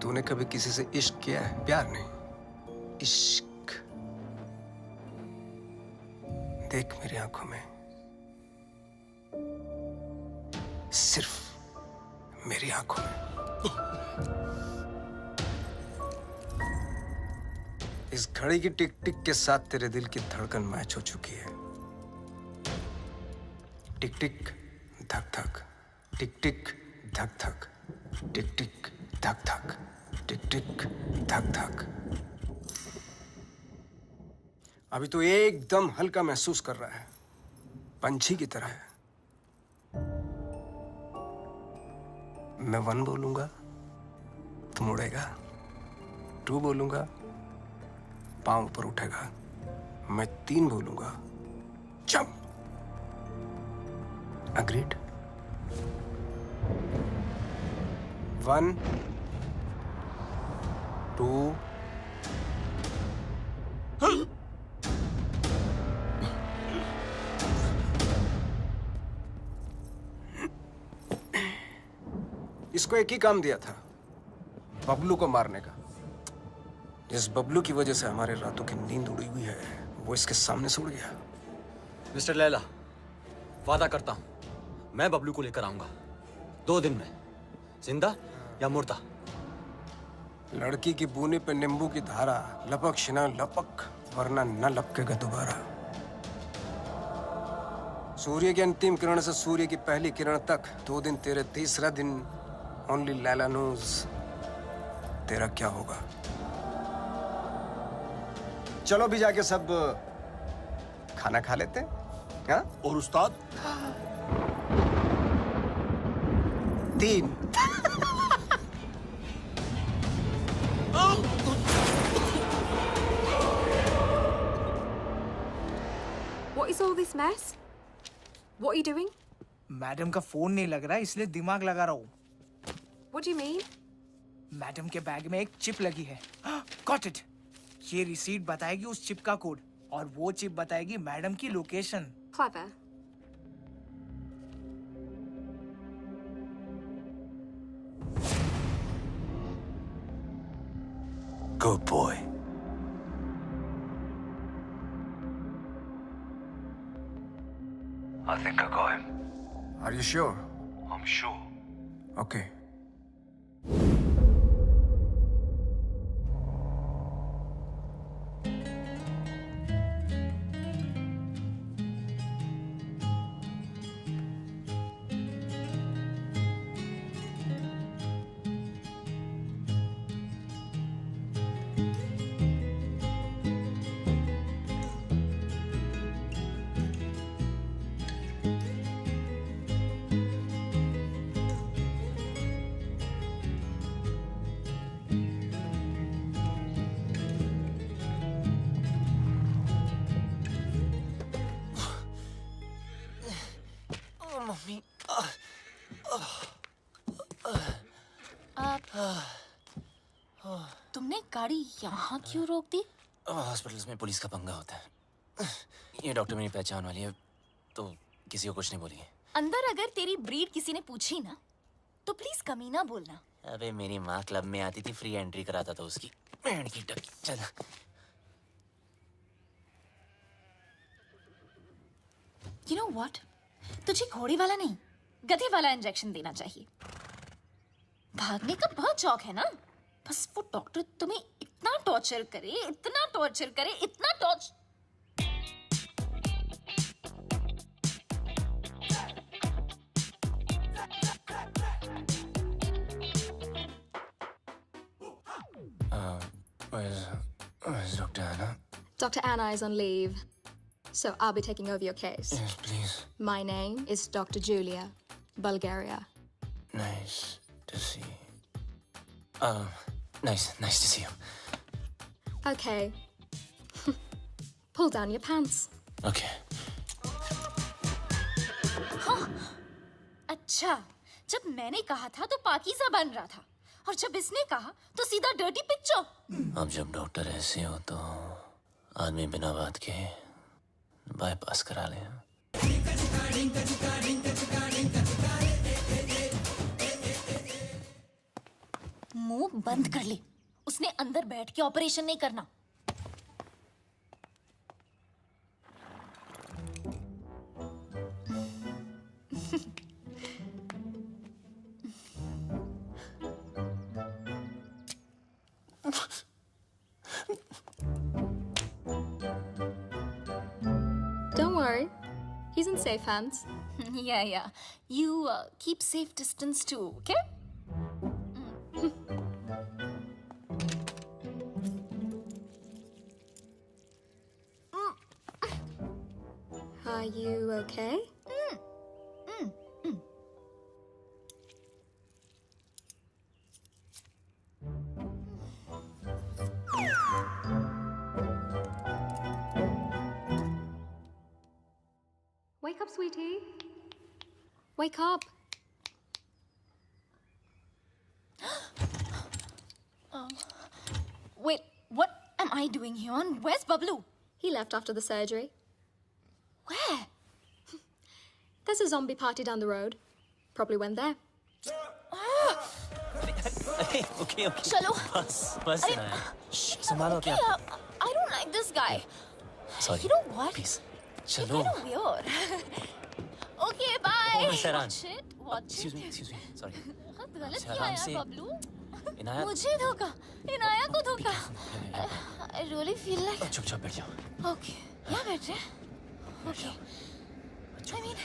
तूने कभी किसी से इश्क किया है? प्यार नहीं, इश्क। देख मेरी आंखों में, सिर्फ मेरी आंखों में। इस घड़ी की टिक टिक के साथ तेरे दिल की धड़कन मैच हो चुकी है। टिक टिक धक धक, टिक टिक धक धक, टिक टिक धक धक, टिक टिक धक धक। अभी तो एकदम हल्का महसूस कर रहा है, पंछी की तरह है। मैं 1 बोलूंगा, तुम उड़ेगा। 2 बोलूंगा, पांव ऊपर उठेगा। मैं 3 बोलूंगा, जंप। अग्रीड? 1 2 इसको एक ही काम दिया था, बबलू को मारने का। जिस बबलू की वजह से हमारे रातों की नींद उड़ी हुई है, वो इसके सामने से उड़ गया। मिस्टर लैला, वादा करता हूं मैं बबलू को लेकर आऊंगा 2 दिन में, जिंदा या मुर्दा। लड़की की बूने पे नींबू की धारा, लपक शिना लपक, वरना न लपकेगा दोबारा। सूर्य की अंतिम किरण से सूर्य की पहली किरण तक 2 दिन तेरे, तीसरा दिन ओनली लैला नोज तेरा क्या होगा। चलो भी जाके सब खाना खा लेते हैं, हाँ? और उस्ताद? 3 What is all this mess? What are you doing? Madam का फोन नहीं लग रहा है, इसलिए दिमाग लगा रहा हूँ। What do you mean? Madam के बैग में एक चिप लगी है। Got it. ये रिसीट बताएगी उस चिप का कोड, और वो चिप बताएगी मैडम की location. Clever. Good boy. I think I got him. Are you sure? I'm sure. Okay. Mummy तुमने गाड़ी यहाँ क्यों रोक दी? हॉस्पिटल्स में पुलिस का पंगा होता है। ये डॉक्टर मेरी पहचान वाली है, तो किसी को कुछ नहीं बोलेंगे। अंदर अगर तेरी ब्रीड किसी ने पूछी ना, तो प्लीज कमीना बोलना। अबे मेरी माँ क्लब में आती थी, फ्री एंट्री कराता था उसकी। बैंड की टकी। चल You know what? तुझे घोड़े वाला नहीं, गधे वाला इंजेक्शन देना चाहिए। भागने का बहुत शौक है ना? बस वो डॉक्टर तुम्हें इतना टॉर्चर करे, इतना टॉर्चर करे, इतना torture. Where's Dr. Anna? Dr. Anna is on leave, so I'll be taking over your case. Yes, please. My name is Dr. Julia, Bulgaria. Nice to see you. Nice to see you. Okay. Pull down your pants. Okay. हाँ, अच्छा, जब मैंने कहा था तो पाकीज़ा बन रहा था, और जब इसने कहा तो सीधा डर्टी पिक्चर। अब जब डॉक्टर ऐसे हो तो आदमी बिना बात के बाईपास करा ले। मुंह बंद कर ले, उसने अंदर बैठ के ऑपरेशन नहीं करना। He's in safe hands. Yeah. You keep safe distance too, okay? Are you okay? Wake up, sweetie. Wake up. Wait, what am I doing here? And where's Bablu? He left after the surgery. Where? There's a zombie party down the road. Probably went there. Okay. Chalo. बस अरे, ना संभालो क्या? I don't like this guy. Sorry. You know what? Please. He's चलो. kind of weird. Okay, bye. Oh, Miss Saran. Watch Excuse it. me. Sorry. बहुत गलत अच्छा, किया आराम यार से। बबलू। इनाया मुझे धोखा, इनाया को धोखा। I really feel like. चुपचाप बैठ जाओ. Okay, यहाँ बैठ रहे? Okay. I mean,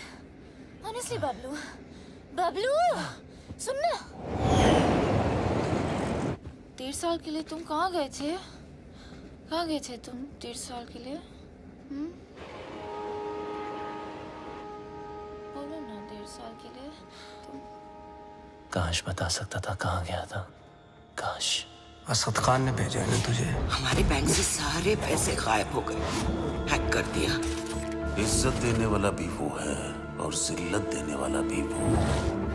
honestly, Bablu, सुनना। 1.5 साल के लिए तुम कहाँ गए थे? कहाँ गए थे तुम 1.5 साल के लिए? बोलो ना 1.5 साल के लिए तुम। काश बता सकता था कहाँ गया था. काश. असद खान ने भेजा है ना तुझे. हमारे बैंक से सारे पैसे गायब हो गए. हैक कर दिया. इज्जत देने वाला भी वो है और जिल्लत देने वाला भी वो.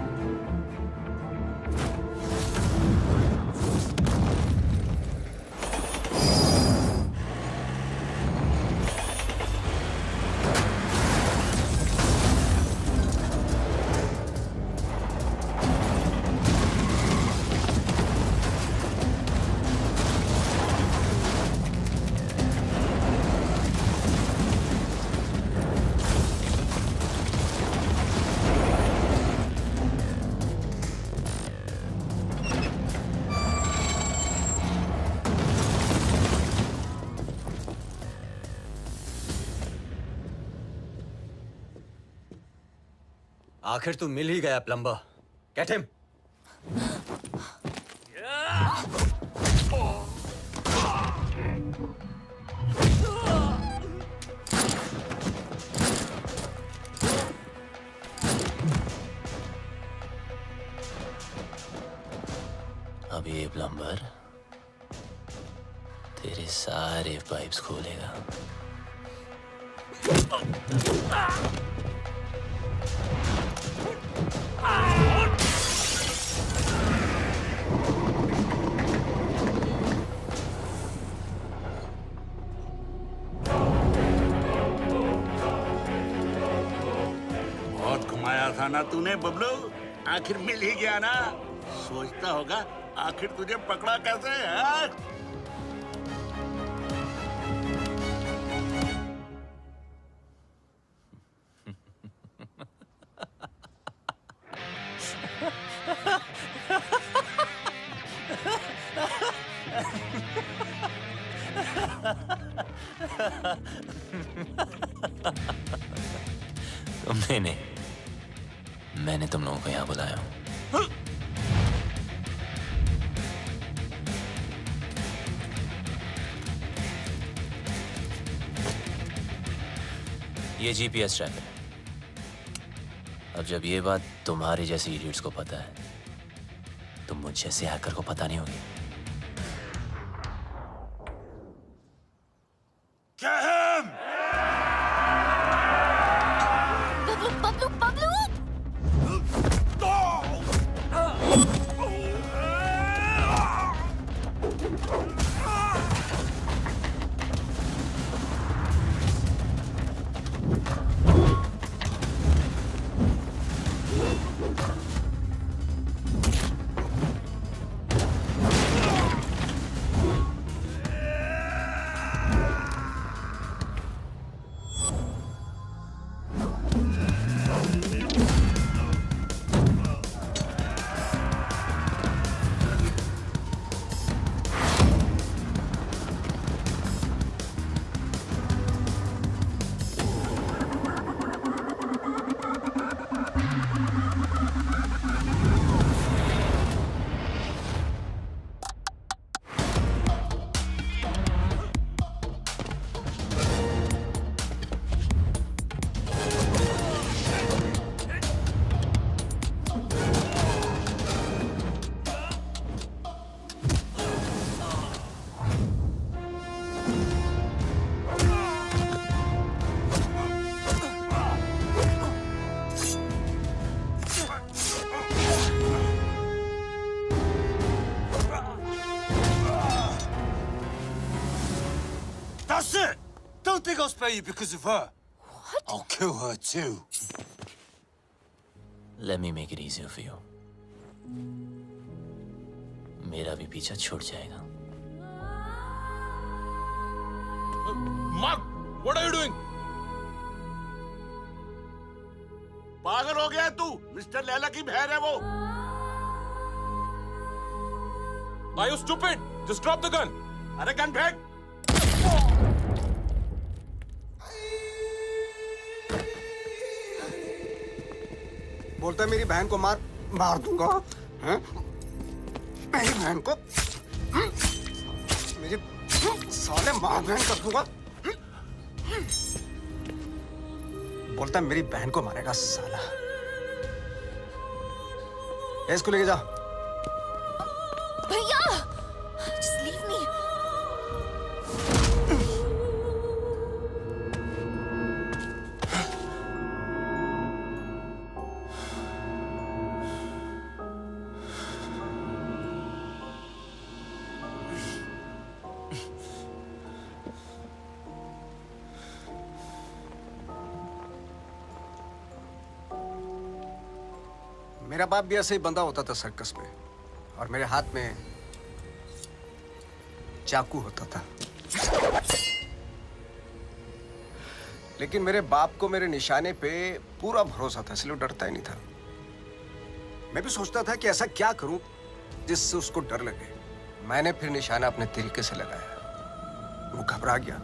आखिर तू मिल ही गया प्लम्बर. Get him. अब ये प्लम्बर तेरे सारे पाइप्स खोलेगा. बहुत घुमाया था ना तूने बबलू. आखिर मिल ही गया ना. सोचता होगा आखिर तुझे पकड़ा कैसे है? तुमने नहीं, मैंने तुम लोगों को यहाँ बुलाया हूँ. ये जीपीएस ट्रैकर है. अब जब ये बात तुम्हारे जैसे इडियट्स को पता है, तो मुझ जैसे हैकर को पता नहीं होगी. Bablu! you because of her. What? I'll kill her too. Let me make it easier for you. मेरा भी पीछा छूट जाएगा. Mark, what are you doing? पागल हो गया तू? मिस्टर लैला की बहन है वो. Are you stupid? Just drop the gun. अरे गन फेंक. बोलता है मेरी बहन को मार दूंगा. हैं? मेरी बहन को मेरी साले मार बहन कर दूंगा. बोलता है मेरी बहन को मारेगा साला. इसको लेके जा. भैया, just leave me. मेरा बाप भी ऐसे ही बंधा होता था सर्कस में, और मेरे हाथ में चाकू होता था. लेकिन मेरे बाप को मेरे निशाने पे पूरा भरोसा था, इसलिए डरता ही नहीं था. मैं भी सोचता था कि ऐसा क्या करूं जिससे उसको डर लगे. मैंने फिर निशाना अपने तरीके से लगाया. वो घबरा गया,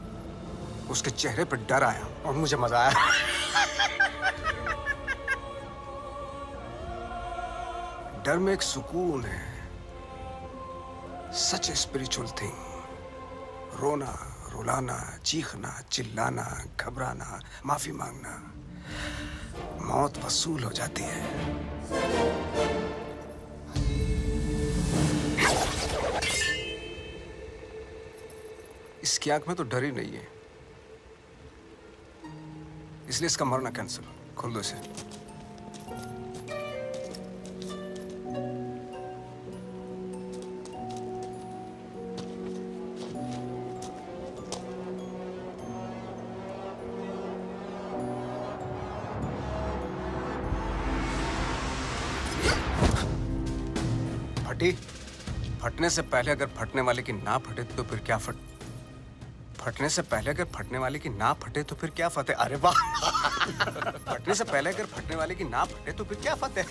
उसके चेहरे पर डर आया और मुझे मजा आया. डर में एक सुकून है. सच स्पिरिचुअल थिंग. रोना, रुलाना, चीखना, चिल्लाना, घबराना, माफी मांगना, मौत वसूल हो जाती है. इसकी आंख में तो डर ही नहीं है, इसलिए इसका मरना कैंसिल. खोल दो इसे. फटने से पहले अगर फटने वाले की ना फटे तो फिर क्या फटने से पहले अगर फटने वाले की ना फटे तो फिर क्या फतेह. अरे वाह. फटने से पहले अगर फटने वाले की ना फटे तो फिर क्या फतेह.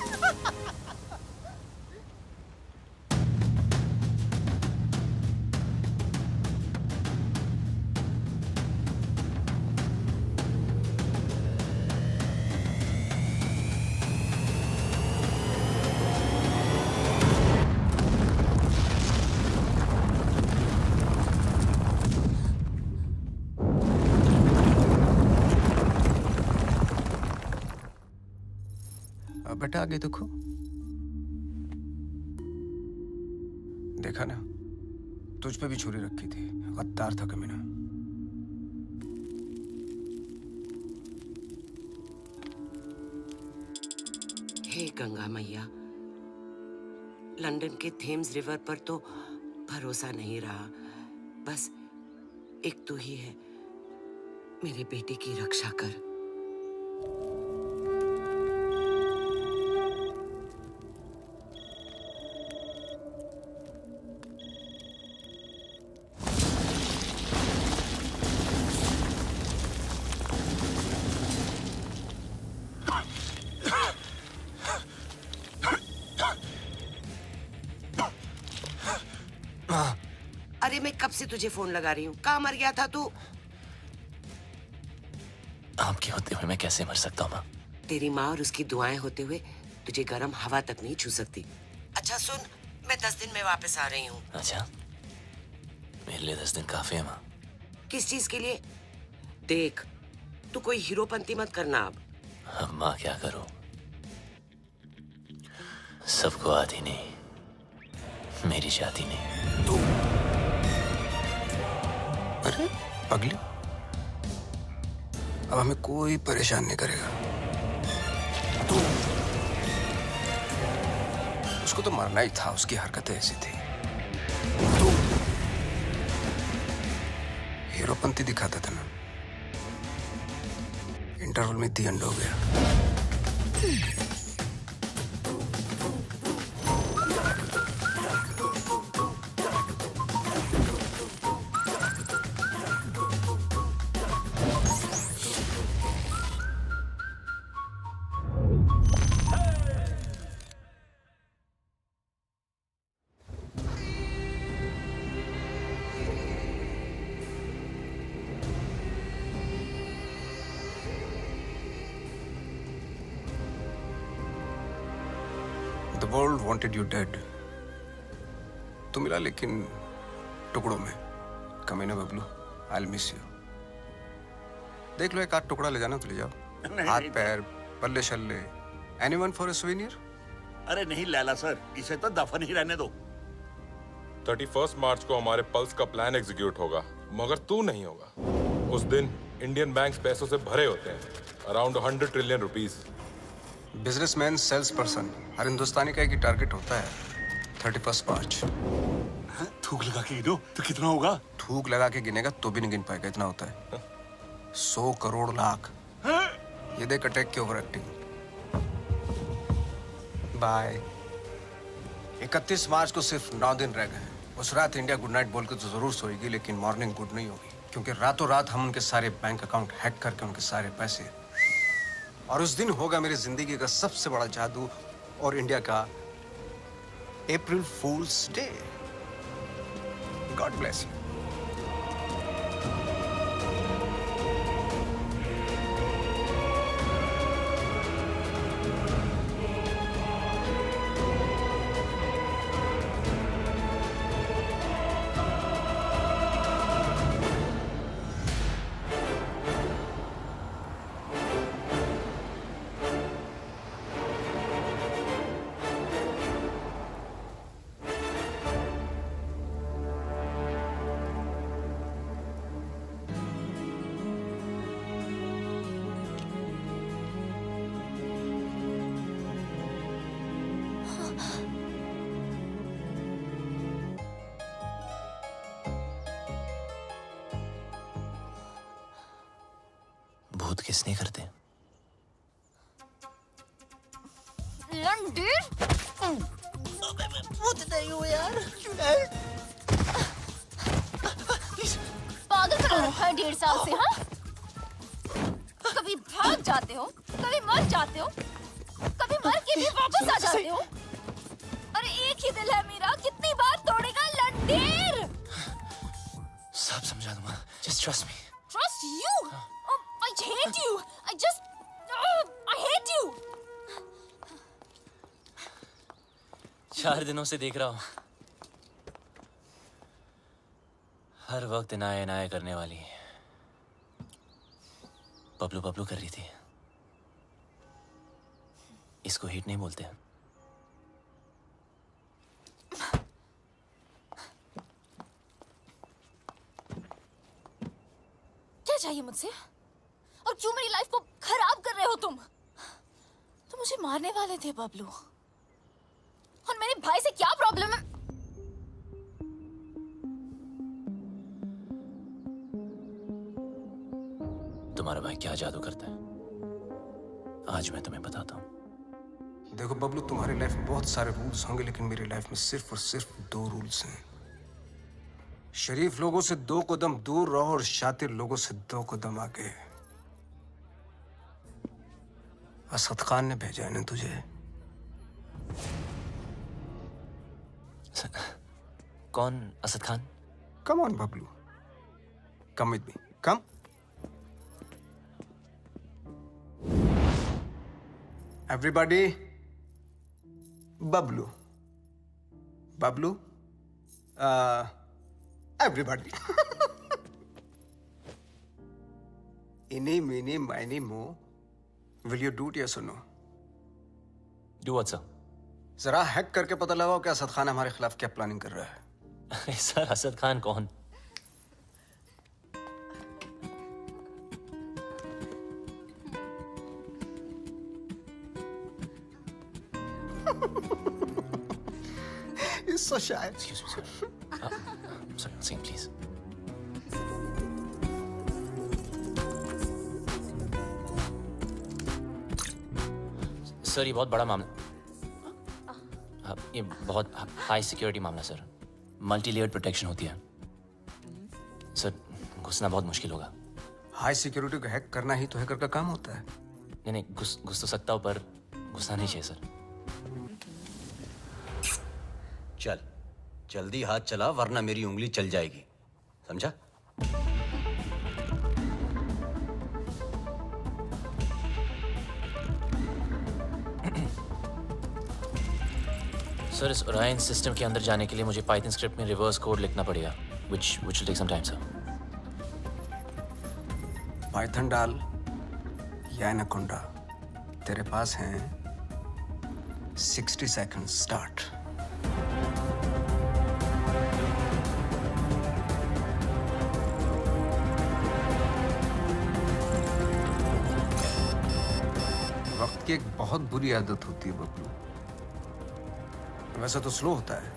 बेटा आगे देखो. देखा ना, तुझ पे भी छुरी रखी थी. गद्दार था कमीना. हे गंगा मैया, लंदन के थेम्स रिवर पर तो भरोसा नहीं रहा. बस एक तू ही है. मेरे बेटे की रक्षा कर. अरे मैं कब से तुझे फोन लगा रही हूँ. कहाँ मर गया था तू? आपके होते हुए मैं कैसे मर सकता हूँ माँ? तेरी माँ और उसकी दुआएं होते हुए तुझे गर्म हवा तक नहीं छू सकती. अच्छा सुन, मैं 10 दिन में वापस आ रही हूँ. अच्छा, मेरे लिए 10 दिन काफी है माँ. किस चीज के लिए? देख, तू कोई हीरोपंती मत करना अब. अब माँ क्या करूँ? सबको आती नहीं, मेरी जाती नहीं. तू अरे पगली, अब हमें कोई परेशान नहीं करेगा. तू उसको तो मरना ही था, उसकी हरकतें ऐसी थी. तू हीरोपंती दिखाता था ना, इंटरवल में दी एंड हो गया। The world wanted you dead. तू मिला लेकिन टुकड़ों में। कमीना बबलू, I'll miss you. देख लो एक आध टुकड़ा ले जाना तो ले जाओ। हाथ पैर, बल्ले शल्ले, anyone for a souvenir? अरे नहीं लैला सर, इसे तो दफन ही रहने दो। 31 मार्च को हमारे पल्स का प्लान एग्जीक्यूट होगा, मगर तू नहीं होगा। उस दिन इंडियन बैंक्स पैसों से भरे होते हैं, around 100 trillion rupees. Businessman, sales person, हर हिंदुस्तानी का एक ही टारगेट होता है। 31 मार्च। थूक लगा के गिनो तो कितना होगा? थूक लगा के गिनेगा तो भी नहीं गिन पाएगा, इतना होता है। 100 करोड़ लाख। ये देख अटैक की ओवर एक्टिंग। बाय। 31 मार्च को सिर्फ 9 दिन रह गए। उस रात इंडिया गुड नाइट बोल के तो जरूर सोएगी, लेकिन मॉर्निंग गुड नहीं होगी, क्योंकि रातों रात हम उनके सारे बैंक अकाउंट हैक करके उनके सारे पैसे, और उस दिन होगा मेरी जिंदगी का सबसे बड़ा जादू और इंडिया का अप्रैल फूल्स डे। God bless you. भूत किसने करते? लंडीर? भूत नहीं हो यार। पागल कर रखा है 1.5 साल से, हाँ? कभी भाग जाते हो, कभी मर जाते हो, कभी मर के भी वापस आ जाते हो। अरे एक ही दिल है मेरा, कितनी बार तोड़ेगा लंडीर? सब समझा दूंगा। Just trust me. Trust you? I hate you. I hate you. 4 दिनों से देख रहा हूं, हर वक्त इनाया इनाया करने वाली बबलू बबलू कर रही थी। इसको हिट नहीं बोलते हैं। क्या चाहिए मुझसे? और क्यों मेरी लाइफ को खराब कर रहे हो तुम? तुम मुझे मारने वाले थे बबलू, और मेरे भाई से क्या प्रॉब्लम है? तुम्हारा भाई क्या जादू करता है, आज मैं तुम्हें बताता हूं। देखो बबलू, तुम्हारी लाइफ में बहुत सारे रूल्स होंगे, लेकिन मेरी लाइफ में सिर्फ और सिर्फ 2 रूल्स हैं। शरीफ लोगों से 2 कदम दूर रहो और शातिर लोगों से 2 कदम आगे। असद खान ने भेजा है ना तुझे? कौन Asad Khan? Come on Bablu, come with me, come. Everybody, Bablu, Bablu, everybody. इनी मीनी माइनी मो, will you do it yes और नो? Do what sir? जरा हैक करके पता लगाओ कि असद खान हमारे खिलाफ क्या प्लानिंग कर रहा है। सर, असद खान कौन? He's so shy. Excuse me, sir. Sorry, sing, please. Sir ये बहुत बड़ा मामला, ये बहुत हाई सिक्योरिटी मामला सर, मल्टी लेयर्ड प्रोटेक्शन होती है सर, घुसना बहुत मुश्किल होगा। हाई सिक्योरिटी को हैक करना ही तो हैकर का काम होता है। नहीं, घुस तो सकता हूँ पर घुसना नहीं चाहिए सर। चल जल्दी हाथ चला वरना मेरी उंगली चल जाएगी, समझा? सर इस ओरायन सिस्टम के अंदर जाने के लिए मुझे पाइथन स्क्रिप्ट में रिवर्स कोड लिखना पड़ेगा, which will take some time sir। Python डाल या एनाकोंडा, तेरे पास हैं 60 सेकंड्स स्टार्ट। वक्त की एक बहुत बुरी आदत होती है बबलू, वैसे तो स्लो होता है,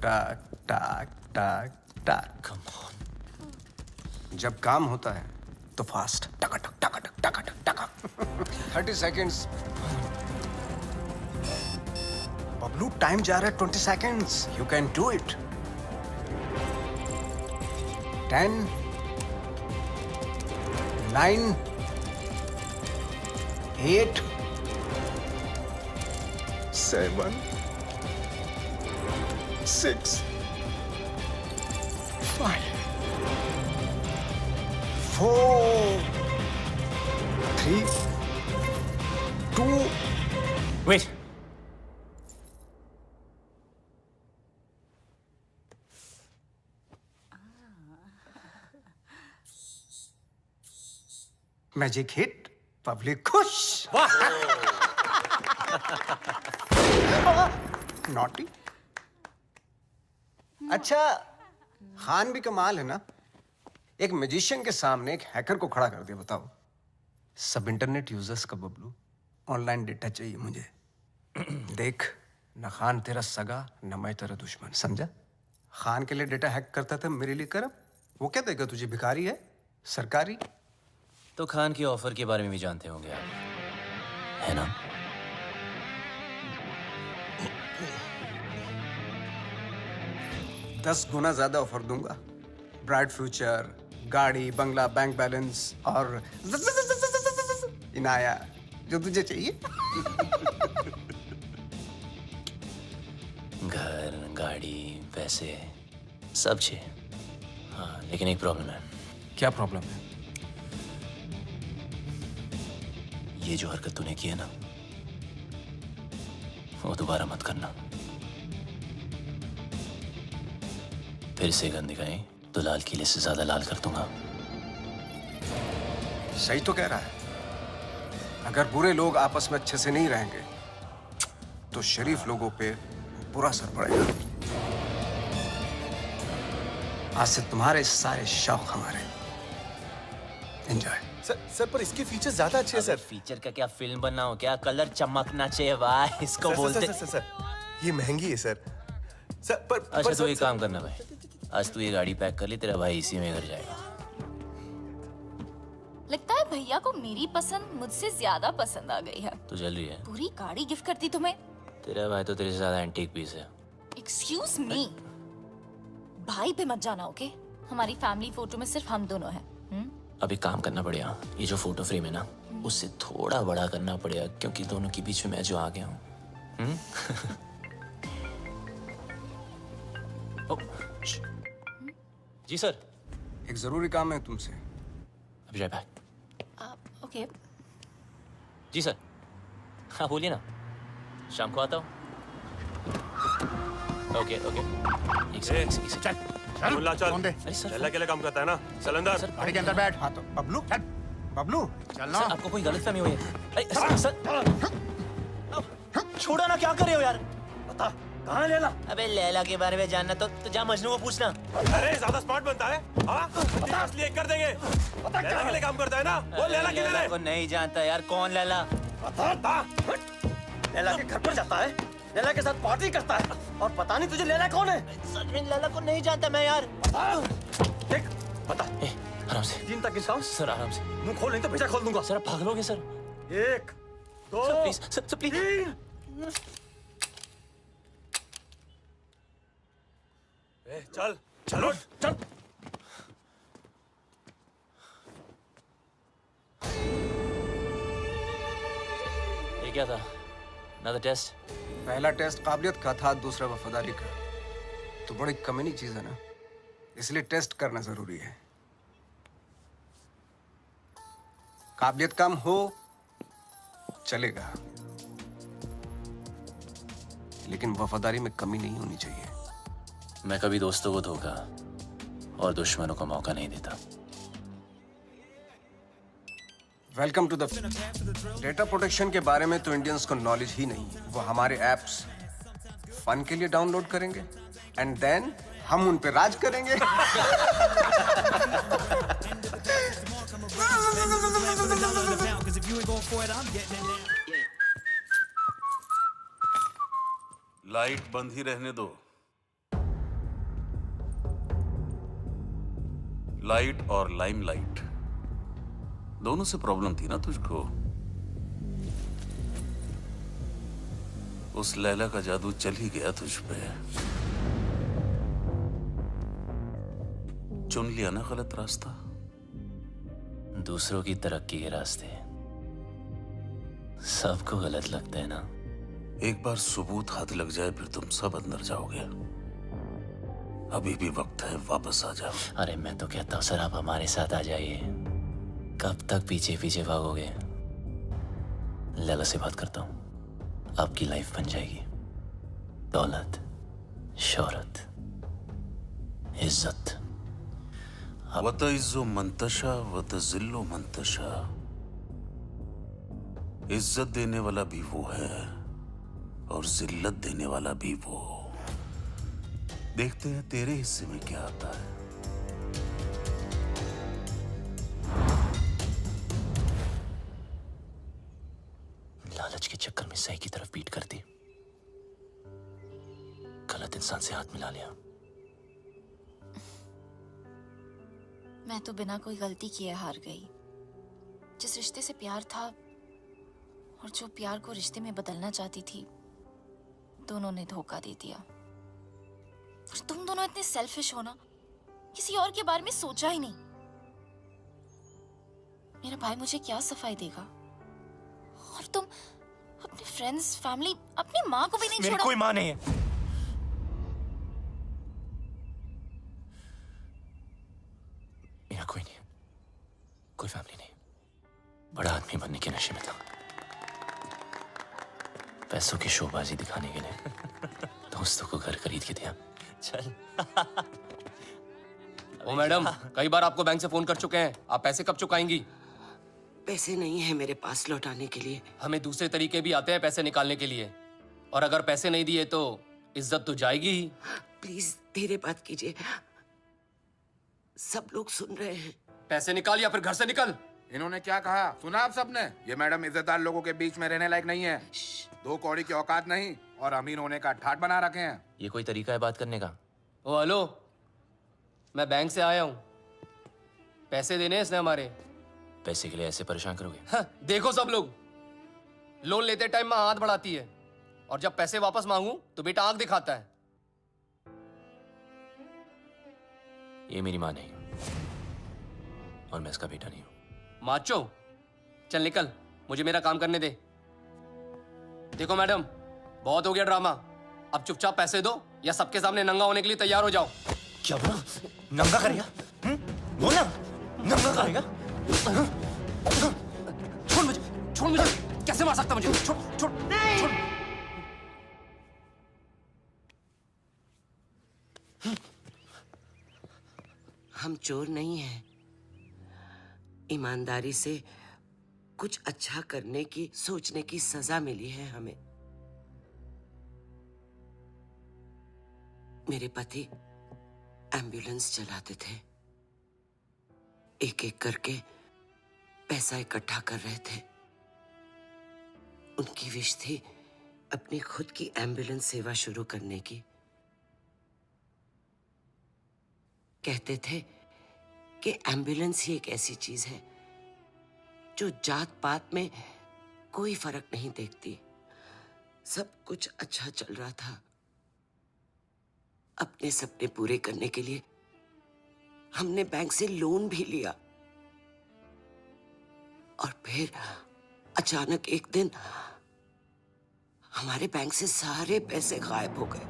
टाक टाक टाक टाक। Come on। जब काम होता है तो फास्ट, टका टक टका टक टका टक टका। 30 सेकंड्स। बबलू टाइम जा रहा है 20 seconds, you can do it. 10 9 8 7 6 5 4 3 2 Wait। Magic hit, public खुश। नॉटी। अच्छा खान भी कमाल है ना, एक मैजिशियन के सामने एक हैकर को खड़ा कर दिया। बताओ, सब इंटरनेट यूजर्स का बबलू ऑनलाइन डेटा चाहिए मुझे। देख, न खान तेरा सगा न मैं तेरा दुश्मन, समझा? खान के लिए डेटा हैक करता था, मेरे लिए कर। वो क्या देगा तुझे, भिखारी है सरकारी? तो खान की ऑफर के बारे में भी जानते होंगे आप, है ना? दस गुना ज्यादा ऑफर दूंगा, ब्राइट फ्यूचर, गाड़ी, बंगला, बैंक बैलेंस और इनाया, जो तुझे चाहिए। घर, गाड़ी, पैसे सब चाहिए। हाँ, लेकिन एक प्रॉब्लम है। क्या प्रॉब्लम है? ये जो हरकत तूने की है ना, वो दोबारा मत करना। फिर से गंद दिखाई तो लाल किले से ज्यादा लाल कर दूंगा। सही तो कह रहा है। अगर बुरे लोग आपस में अच्छे से नहीं रहेंगे तो शरीफ लोगों पे बुरा असर पड़ेगा। आज से तुम्हारे सारे शौक हमारे। एंजॉय। सर पर इसके फीचर ज्यादा अच्छे हैं सर। फीचर का क्या, फिल्म बना हो क्या? कलर चमकना चाहिए भाई, इसको बोलते। सर ये महंगी है सर। सर पर अच्छा तो ये काम करना भाई, आज तू ये गाड़ी पैक कर ली, तेरा भाई इसी में घर जाएगा। लगता है भैया को मेरी पसंद मुझसे ज्यादा पसंद आ गई है। तो चल रही है? पूरी गाड़ी गिफ्ट करती तुम्हें। तेरा भाई तो तेरे से ज्यादा एंटीक पीस है। एक्सक्यूज मी, भाई पे मत जाना, ओके? हमारी फैमिली फोटो में सिर्फ हम दोनों हैं। अभी काम करना पड़ेगा, ये जो फोटो फ्रेम है ना, उससे थोड़ा बड़ा करना पड़ेगा, क्योंकि दोनों के बीच में मैं जो आ गया हूँ। जी सर। एक जरूरी काम है तुमसे। अभी जाए बैक। ओके। जी सर। हाँ बोलिए ना, शाम को आता हूँ। Okay okay. चल मुल्ला चल। अरे सर, लैला के लिए काम करता है ना, चल अंदर। गाड़ी के अंदर बैठ। हाँ तो बबलू चल, बबलू चल ना। आपको कोई गलतफहमी हुई है? अरे सर छोड़ो ना, क्या कर रहे हो यार? बता कहाँ है लैला? अबे लैला के बारे में जानना तो जा मजनू को पूछना। अरे ज्यादा स्मार्ट बनता है, हाँ? असली एक कर देंगे। लैला के लिए काम करता है ना, वो लैला के लिए। को नहीं जानता यार, कौन लैला? बता। लैला के घर पर जाता है, लैला के साथ पार्टी करता है, और पता नहीं तुझे लैला कौन है? सच में लैला को नहीं जानता मैं यार। देख बता। आराम से। 3 तक गिनता हूँ। सर आराम से। मुंह खोल नहीं तो भेजा खोल दूंगा। सर आप भाग लोगे सर। 1 दो, सर प्लीज चल चलो चल। ये क्या था? Another test? पहला टेस्ट काबिलियत का था, दूसरा वफादारी का। तो बड़ी कमीनी चीज है ना, इसलिए टेस्ट करना जरूरी है। काबिलियत कम हो चलेगा, लेकिन वफादारी में कमी नहीं होनी चाहिए। मैं कभी दोस्तों को धोखा और दुश्मनों को मौका नहीं देता। Welcome to the data protection के बारे में तो इंडियंस को नॉलेज ही नहीं है। वो हमारे एप्स फन के लिए डाउनलोड करेंगे एंड देन हम उन पे राज करेंगे। लाइट बंद ही रहने दो। लाइट और लाइमलाइट दोनों से प्रॉब्लम थी ना तुझको। उस लैला का जादू चल ही गया तुझ पे। चुन लिया ना गलत रास्ता। दूसरों की तरक्की के रास्ते सबको गलत लगते हैं ना। एक बार सबूत हाथ लग जाए फिर तुम सब अंदर जाओगे। अभी भी वक्त है, वापस आ जाओ। अरे मैं तो कहता हूँ सर, आप हमारे साथ आ जाइए। कब तक पीछे पीछे भागोगे? लैला से बात करता हूँ, आपकी लाइफ बन जाएगी। दौलत, शोहरत, इज्जत। वतइज़्ज़ु मंतशा वतज़िल्लु मंतशा। इज्जत देने वाला भी वो है और जिल्लत देने वाला भी वो। देखते हैं तेरे हिस्से में क्या आता है। लालच के चक्कर में सही की तरफ पीट कर दी, गलत इंसान से हाथ मिला लिया। मैं तो बिना कोई गलती किए हार गई। जिस रिश्ते से प्यार था और जो प्यार को रिश्ते में बदलना चाहती थी, दोनों ने धोखा दे दिया। और तुम दोनों इतने सेल्फिश हो ना, किसी और के बारे में सोचा ही नहीं। मेरा भाई मुझे क्या सफाई देगा, और तुम अपने फ्रेंड्स, फैमिली, अपनी माँ को भी नहीं मेरी छोड़ा। कोई माँ नहीं है। मेरा कोई नहीं, कोई फैमिली नहीं। बड़ा आदमी बनने के नशे में था, पैसों की शोबाजी दिखाने के लिए दोस्तों को घर खरीद के दिया। चल। ओ मैडम, कई बार आपको बैंक से फोन कर चुके हैं, आप पैसे कब चुकाएंगी? पैसे नहीं है मेरे पास लौटाने के लिए। हमें दूसरे तरीके भी आते हैं पैसे निकालने के लिए, और अगर पैसे नहीं दिए तो इज्जत तो जाएगी ही। प्लीज धीरे बात कीजिए, सब लोग सुन रहे हैं। पैसे निकाल या फिर घर से निकल। इन्होंने क्या कहा सुना आप सबने? ये मैडम इज्जतदार लोगों के बीच में रहने लायक नहीं है। दो कौड़ी की औकात नहीं और अमीर होने का ठाट बना रखे हैं। ये कोई तरीका है बात करने का? ओ हेलो, मैं बैंक से आया हूँ, पैसे देने हैं इसने हमारे। पैसे के लिए ऐसे परेशान करोगे? हाँ, देखो सब लोग, लोन लेते टाइम माँ हाथ बढ़ाती है, और जब पैसे वापस मांगू तो बेटा आंख दिखाता है। ये मेरी माँ नहीं, और मैं इसका बेटा नहीं हूँ। माचो, चल निकल, मुझे मेरा काम करने दे। देखो मैडम, बहुत हो गया ड्रामा, अब चुपचाप पैसे दो या सबके सामने नंगा होने के लिए तैयार हो जाओ। क्या बोला? नंगा करेगा? बोला नंगा करेगा? छोड़ मुझे, छोड़ मुझे, कैसे मार सकता मुझे? छोड़, छोड़, छोड़। हम चोर नहीं हैं। ईमानदारी से कुछ अच्छा करने की सोचने की सजा मिली है हमें। मेरे पति एम्बुलेंस चलाते थे, एक एक करके पैसा इकट्ठा कर रहे थे। उनकी विश थी अपनी खुद की एम्बुलेंस सेवा शुरू करने की। कहते थे कि एम्बुलेंस ही एक ऐसी चीज है जो जात पात में कोई फर्क नहीं देखती। सब कुछ अच्छा चल रहा था। अपने सपने पूरे करने के लिए हमने बैंक से लोन भी लिया और फिर अचानक एक दिन हमारे बैंक से सारे पैसे गायब हो गए।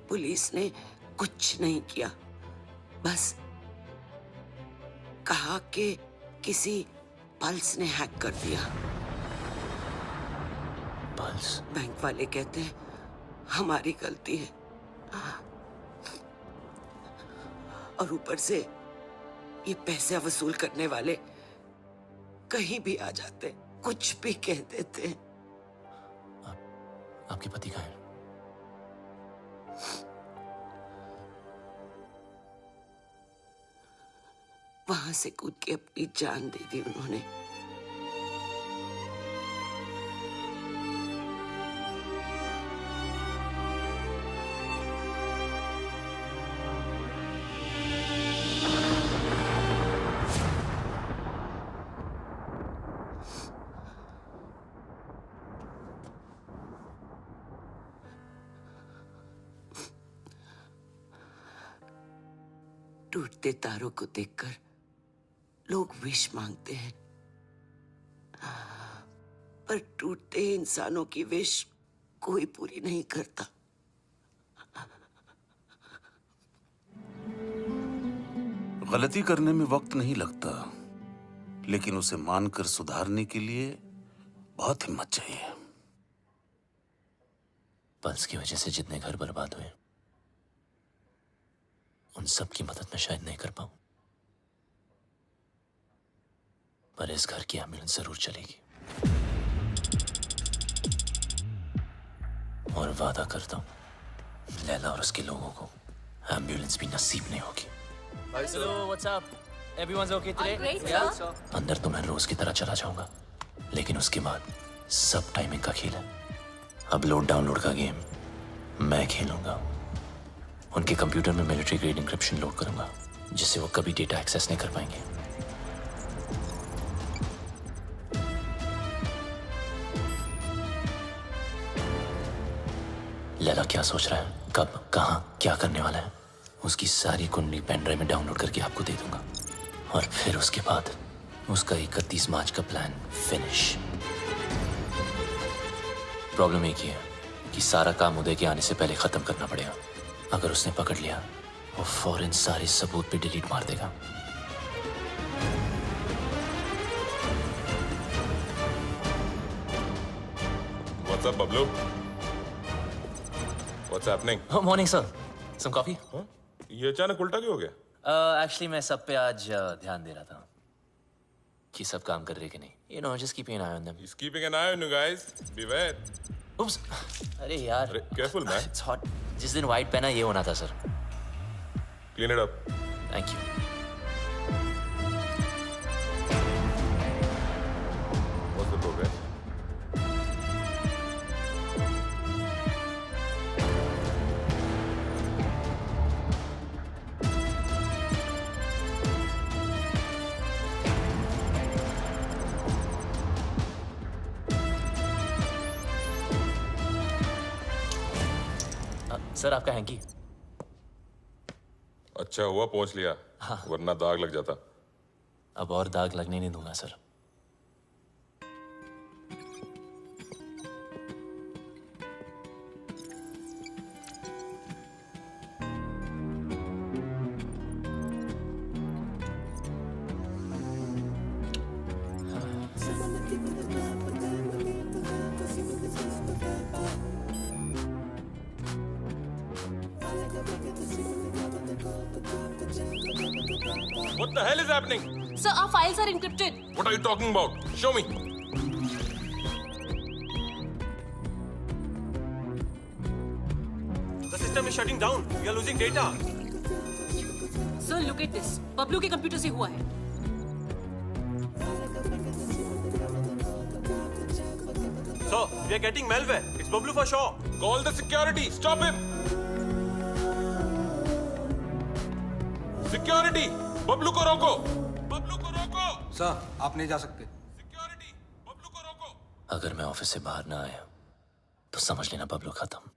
पुलिस ने कुछ नहीं किया, बस कहा कि किसी पल्स ने हैक कर दिया। पल्स? बैंक वाले कहते हैं हमारी गलती है, और ऊपर से ये पैसे वसूल करने वाले कहीं भी आ जाते, कुछ भी कह देते हैं। आपके पति कहाँ हैं? वहां से कूद के अपनी जान दे दी उन्होंने। टूटते तारों को देखकर लोग विश मांगते हैं, पर टूटते इंसानों की विश कोई पूरी नहीं करता। गलती करने में वक्त नहीं लगता, लेकिन उसे मानकर सुधारने के लिए बहुत हिम्मत चाहिए। पल्स की वजह से जितने घर बर्बाद हुए, उन सब की मदद मैं शायद नहीं कर पाऊं, पर इस घर की एम्बुलेंस जरूर चलेगी। और वादा करता हूं लैला और उसके लोगों को एम्बुलेंस भी नसीब नहीं होगी। Hello, what's up? Everyone's okay today? Great, Yeah? sir. अंदर तो मैं रोज की तरह चला जाऊंगा, लेकिन उसके बाद सब टाइमिंग का खेल है। अपलोड डाउनलोड का गेम मैं खेलूंगा। उनके कंप्यूटर में मिलिट्री ग्रेड इंक्रिप्शन लोड करूंगा, जिससे वो कभी डेटा एक्सेस नहीं कर पाएंगे। लैला क्या सोच रहा है, कब, कहां, क्या करने वाला है, उसकी सारी कुंडली पेन ड्राइव में डाउनलोड करके आपको दे दूंगा। और फिर उसके बाद उसका 31 मार्च का प्लान फिनिश। प्रॉब्लम एक ही है कि सारा काम उदय के आने से पहले खत्म करना पड़ेगा। अगर उसने पकड़ लिया, वो फौरन सारे सबूत पे डिलीट मार देगा। What's up, Bablu? What's happening? Oh, morning, sir. Some coffee? ये अचानक उल्टा क्यों हो गया? Actually, मैं सब पे आज ध्यान दे रहा था कि सब काम कर रहे कि नहीं. You know, just keeping an eye on them. He's keeping an eye on you guys. Beware. Oops. अरे यार. अरे, careful, man. It's hot. जिस दिन white पहना ये होना था, sir. Clean it up. Thank you. What's the progress? Sir आपका हैंकी। अच्छा हुआ पहुंच लिया, वरना दाग लग जाता। अब और दाग लगने नहीं दूंगा sir. What the hell is happening? Sir, our files are encrypted. What are you talking about? Show me. The system is shutting down. We are losing data. Sir, look at this. Bablu के कंप्यूटर से हुआ है। Sir, we are getting malware. It's Bablu for sure. Call the security. Stop him. Security. Bablu को रोको। बबलू को रोको। सर, आप नहीं जा सकते। Security. बबलू को अगर मैं ऑफिस से बाहर ना आया तो समझ लेना बबलू खत्म।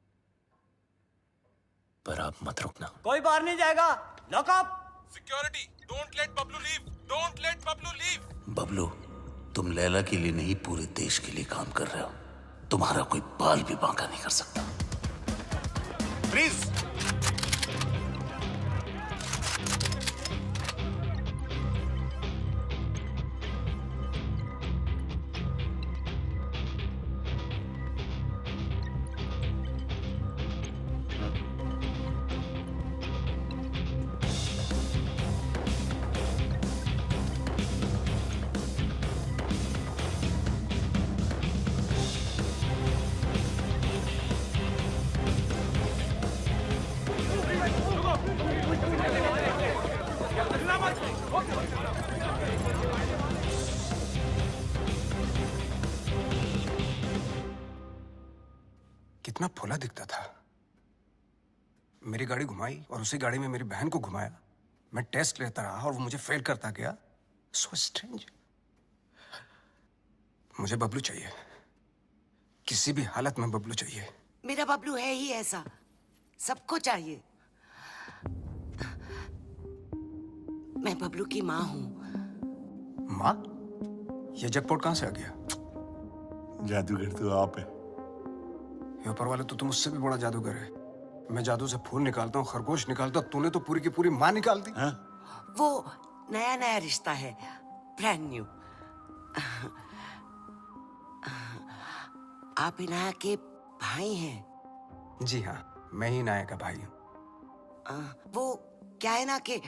पर आप मत रुकना। कोई बाहर नहीं जाएगा। Lock up. Security, don't let Bablu leave, don't let Bablu leave. Bablu, तुम लैला के लिए नहीं पूरे देश के लिए काम कर रहे हो। तुम्हारा कोई बाल भी बांका नहीं कर सकता। प्लीज। कितना फुला दिखता था। मेरी गाड़ी घुमाई और उसी गाड़ी में मेरी बहन को घुमाया। मैं टेस्ट लेता रहा और वो मुझे फेल करता गया। So strange. मुझे बबलू चाहिए, किसी भी हालत में बबलू चाहिए। मेरा बबलू है ही ऐसा, सबको चाहिए। मैं बबलू की माँ हूँ। माँ? ये जैकपॉट कहाँ से आ गया? जादूगर तो आप है। ये ऊपर वाले तो तुम उससे भी बड़ा जादूगर है। मैं जादू से फूल निकालता हूँ, खरगोश निकालता हूँ, तूने तो पूरी की पूरी माँ निकाल दी। वो नया नया रिश्ता है, ब्रांड न्यू। आप इनाया के भाई हैं? जी हाँ, मैं ही इनाया का भाई हूँ। वो क्या है ना कि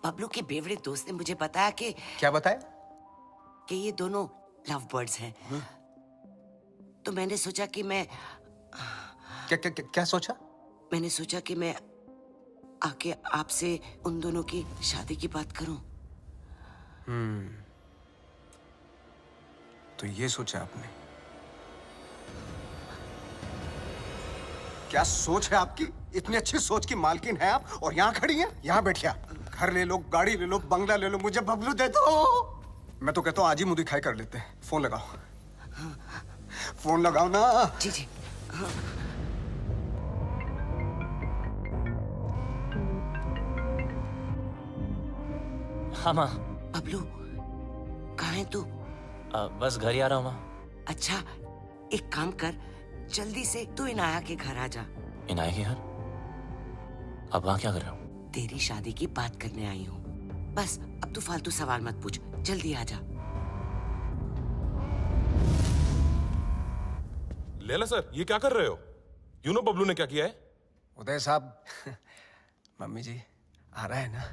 बबलू के बेवड़े दोस्त ने मुझे बताया कि क्या बताया? कि ये दोनों लव बर्ड्स हैं। तो मैंने सोचा कि मैं क्या सोचा? मैंने सोचा कि मैं आके आपसे उन दोनों की शादी की बात करूं। तो ये सोचा आपने? क्या सोच है आपकी? इतनी अच्छी सोच की मालकिन है आप और यहाँ खड़ी हैं? यहाँ बैठिया। घर ले लो, गाड़ी ले लो, बंगला ले लो, मुझे बबलू दे दो। मैं तो कहता हूँ आज ही मुंह दिखाई कर लेते हैं। फोन लगाओ। फोन लगाओ ना। जी जी। हाँ माँ। बबलू, कहाँ है तू? बस घर ही आ रहा हूँ माँ। अच्छा, एक काम कर, जल्दी से तू इनाया के घर आ जा। इनाया के घर? अब वहाँ क्या कर रहा हूँ? तेरी शादी की बात करने आई हूँ। बस अब तू फालतू सवाल मत पूछ, जल्दी आ जा। लैला सर, ये क्या कर रहे हो? यू नो बबलू ने क्या किया है? उदय साहब, मम्मी जी आ रहा है ना?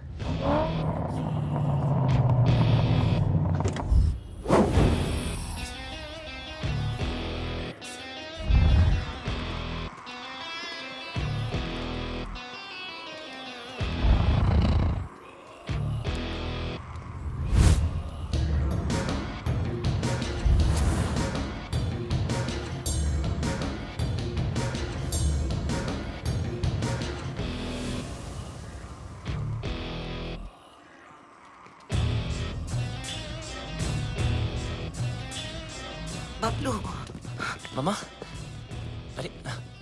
बबलू। मम्मा, अरे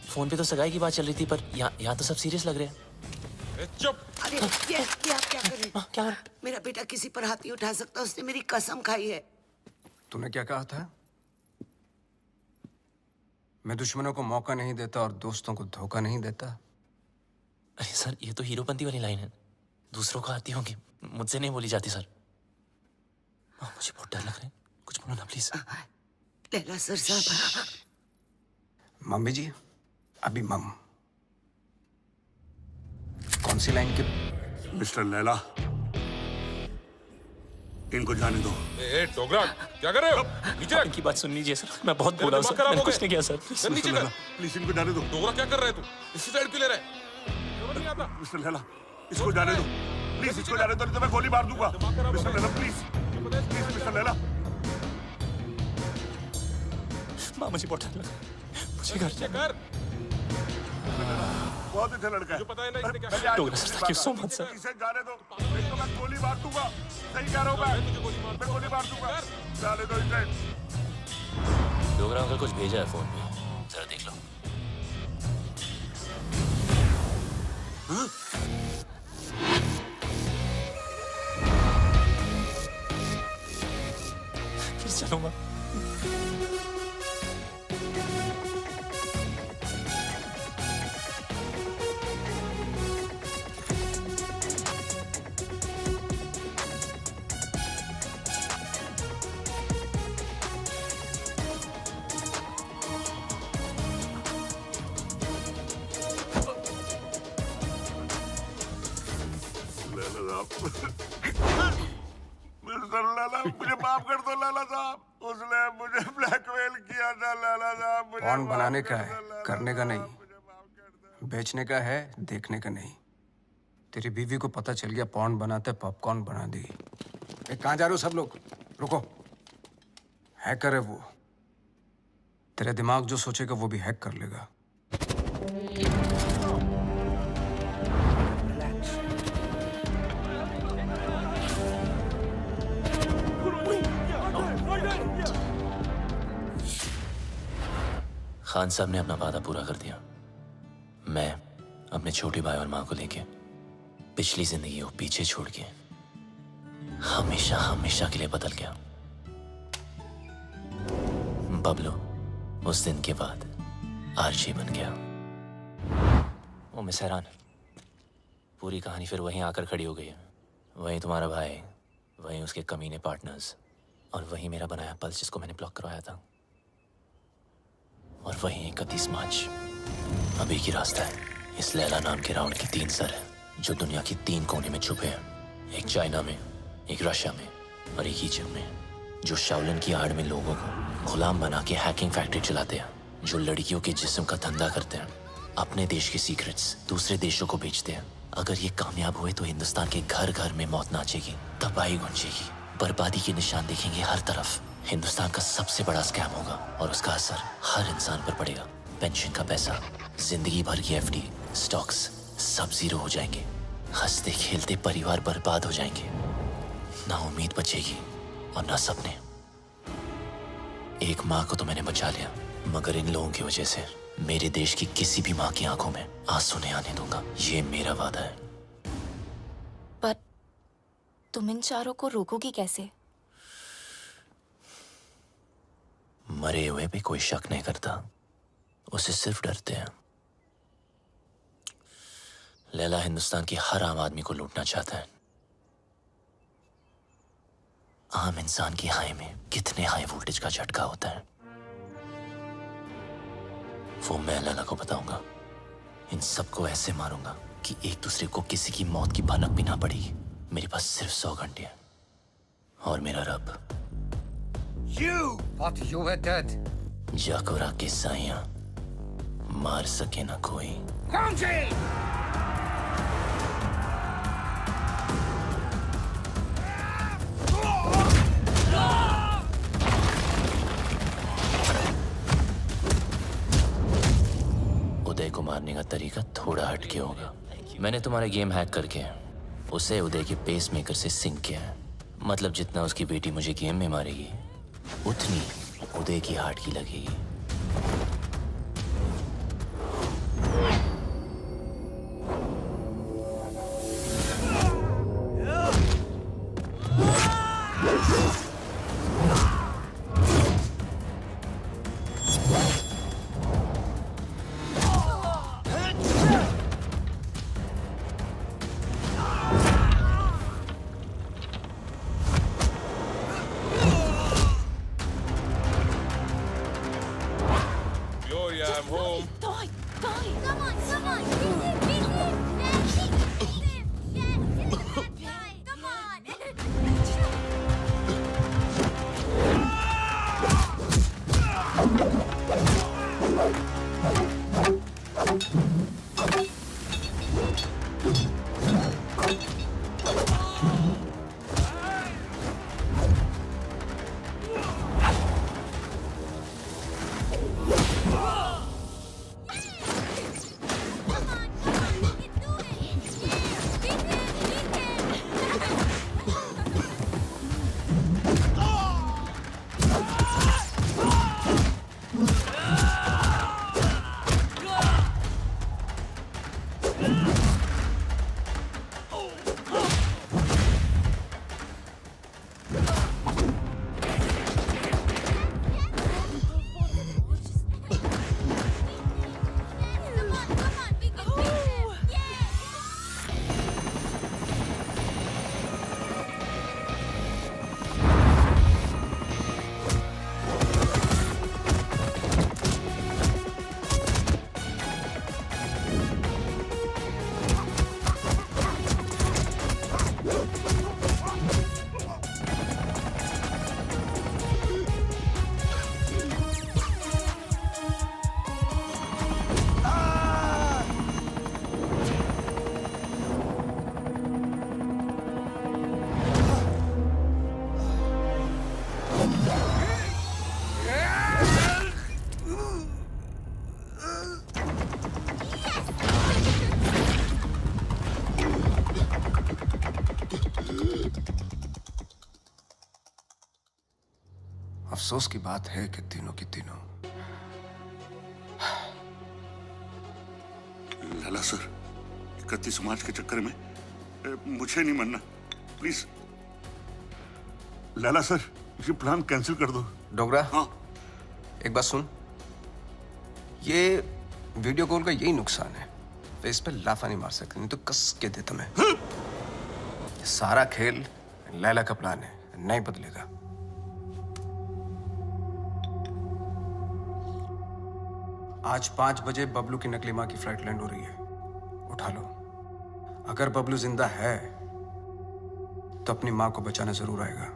फोन पे तो सगाई की बात चल रही थी, पर यहाँ तो सब सीरियस लग रहे हैं। चुप। अरे ये आप क्या कर रहे हैं? क्या? मेरा बेटा किसी पर हाथ नहीं उठा सकता, उसने मेरी कसम खाई है। तूने क्या कहा था? मैं दुश्मनों को मौका नहीं देता और दोस्तों को धोखा नहीं देता। अरे सर, ये तो हीरोपंती वाली लाइन है, दूसरों को आती होंगी, मुझसे नहीं बोली जाती सर। मुझे बहुत डर लग रहा है, कुछ बोलो ना प्लीज। लैला सर साहब। मम्मी जी, अभी मम कौन सी लाइन के? मिस्टर लैला, इनको जाने दो। ए टोकरा, क्या कर रहे हो? नीचे रख। इनकी बात सुन लीजिए सर, मैं बहुत बोला हूं सर, मैंने कुछ नहीं किया सर। नीचे कर। प्लीज इनको जाने दो। टोकरा क्या कर रहे तू? इस साइड क्यों ले रहा है? समझ नहीं आता। मिस्टर लैला, इसको जाने दो। प्लीज इसको जाने दो, नहीं तो मैं गोली मार दूंगा। Mister Laila please, please mister Laila. माँ मुझे बहुत डर लगा, मुझे घर जाना। बहुत अच्छा लड़का है। मुझे पता है ना इसने क्या टोकरा sir, thank you so much sir. इसे जाने दो, नहीं तो मैं गोली मार दूंगा। सही कह रहा हूँ मैं गोली मार दूंगा। जाने दो इसे। डोगरा अंकल कुछ भेजा है फोन पे, जरा देख लो। फिर चलूंगा। मिस्टर लाला, मुझे माफ कर दो लाला साहब। उसने मुझे ब्लैकमेल किया था लाला साहब। कौन बनाने का है, करने का नहीं। बेचने का है, देखने का नहीं। तेरी बीवी को पता चल गया पॉन्ड बनाते पॉपकॉर्न बना दी। कहाँ जा रहे हो सब लोग? रुको। हैकर है वो। तेरे दिमाग जो सोचेगा वो भी हैक कर लेगा। खान साहब ने अपना वादा पूरा कर दिया। मैं अपने छोटे भाई और माँ को लेके पिछली जिंदगी को पीछे छोड़ के हमेशा हमेशा के लिए बदल गया। बबलू उस दिन के बाद आरजे बन गया। ओ मिस हैरान, पूरी कहानी फिर वहीं आकर खड़ी हो गई है। वहीं तुम्हारा भाई, वहीं उसके कमीने पार्टनर्स, और वहीं मेरा बनाया पल्स जिसको मैंने ब्लॉक करवाया था, और वहीं 31 मार्च। अभी की रास्ता है। इस लैला नाम के राउंड के 3 सर हैं जो दुनिया की 3 कोने में छुपे हैं। एक चाइना में, एक रशिया में और एक इजिप्ट में, जो शाओलिन की आड़ में लोगों को गुलाम बना के हैकिंग फैक्ट्री चलाते हैं, जो लड़कियों के जिस्म का धंधा करते हैं, अपने देश के सीक्रेट्स दूसरे देशों को बेचते हैं। अगर ये कामयाब हुए तो हिंदुस्तान के घर घर में मौत नाचेगी, तबाही गूंजेगी, बर्बादी के निशान देखेंगे हर तरफ। हिंदुस्तान का सबसे बड़ा स्कैम होगा और उसका असर हर इंसान पर पड़ेगा। पेंशन का पैसा, जिंदगी भर की एफडी, स्टॉक्स सब जीरो हो जाएंगे। हंसते खेलते परिवार बर्बाद हो जाएंगे। ना उम्मीद बचेगी और ना सपने। एक माँ को तो मैंने बचा लिया, मगर इन लोगों की वजह से मेरे देश की किसी भी माँ की आंखों में आंसू नहीं आने दूंगा। ये मेरा वादा है। पर तुम इन चारों को रोकोगी कैसे? मरे हुए पे कोई शक नहीं करता, उसे सिर्फ डरते हैं। लैला हिंदुस्तान की हर आम आदमी को लूटना चाहता है। आम इंसान की हाई में कितने हाई वोल्टेज का झटका होता है वो मैं लैला को बताऊंगा। इन सबको ऐसे मारूंगा कि एक दूसरे को किसी की मौत की भनक भी ना पड़ेगी। मेरे पास सिर्फ 100 घंटे हैं और मेरा रब जाकोरा के साइया मार सके ना कोई। उदय को मारने का तरीका थोड़ा हटके होगा। मैंने तुम्हारा गेम हैक करके उसे उदय के पेस मेकर से सिंक किया है। मतलब जितना उसकी बेटी मुझे गेम में मारेगी उतनी उदय की हार्ट की लगेगी। अफसोस की बात है कि तीनों की तीनों। लाला सर, 31 मार्च के चक्कर में मुझे नहीं मरना, प्लीज। लाला सर, ये प्लान कैंसिल कर दो। डोगरा, हाँ, एक बात सुन। ये वीडियो कॉल का यही नुकसान है, फेस पे लाफा नहीं मार सकते, नहीं तो कस के दे तुम्हें। ये सारा खेल लैला का प्लान है, नहीं बदलेगा। आज 5 बजे बबलू की नकली मां की फ्लाइट लैंड हो रही है, उठा लो। अगर बबलू जिंदा है तो अपनी मां को बचाना जरूर आएगा।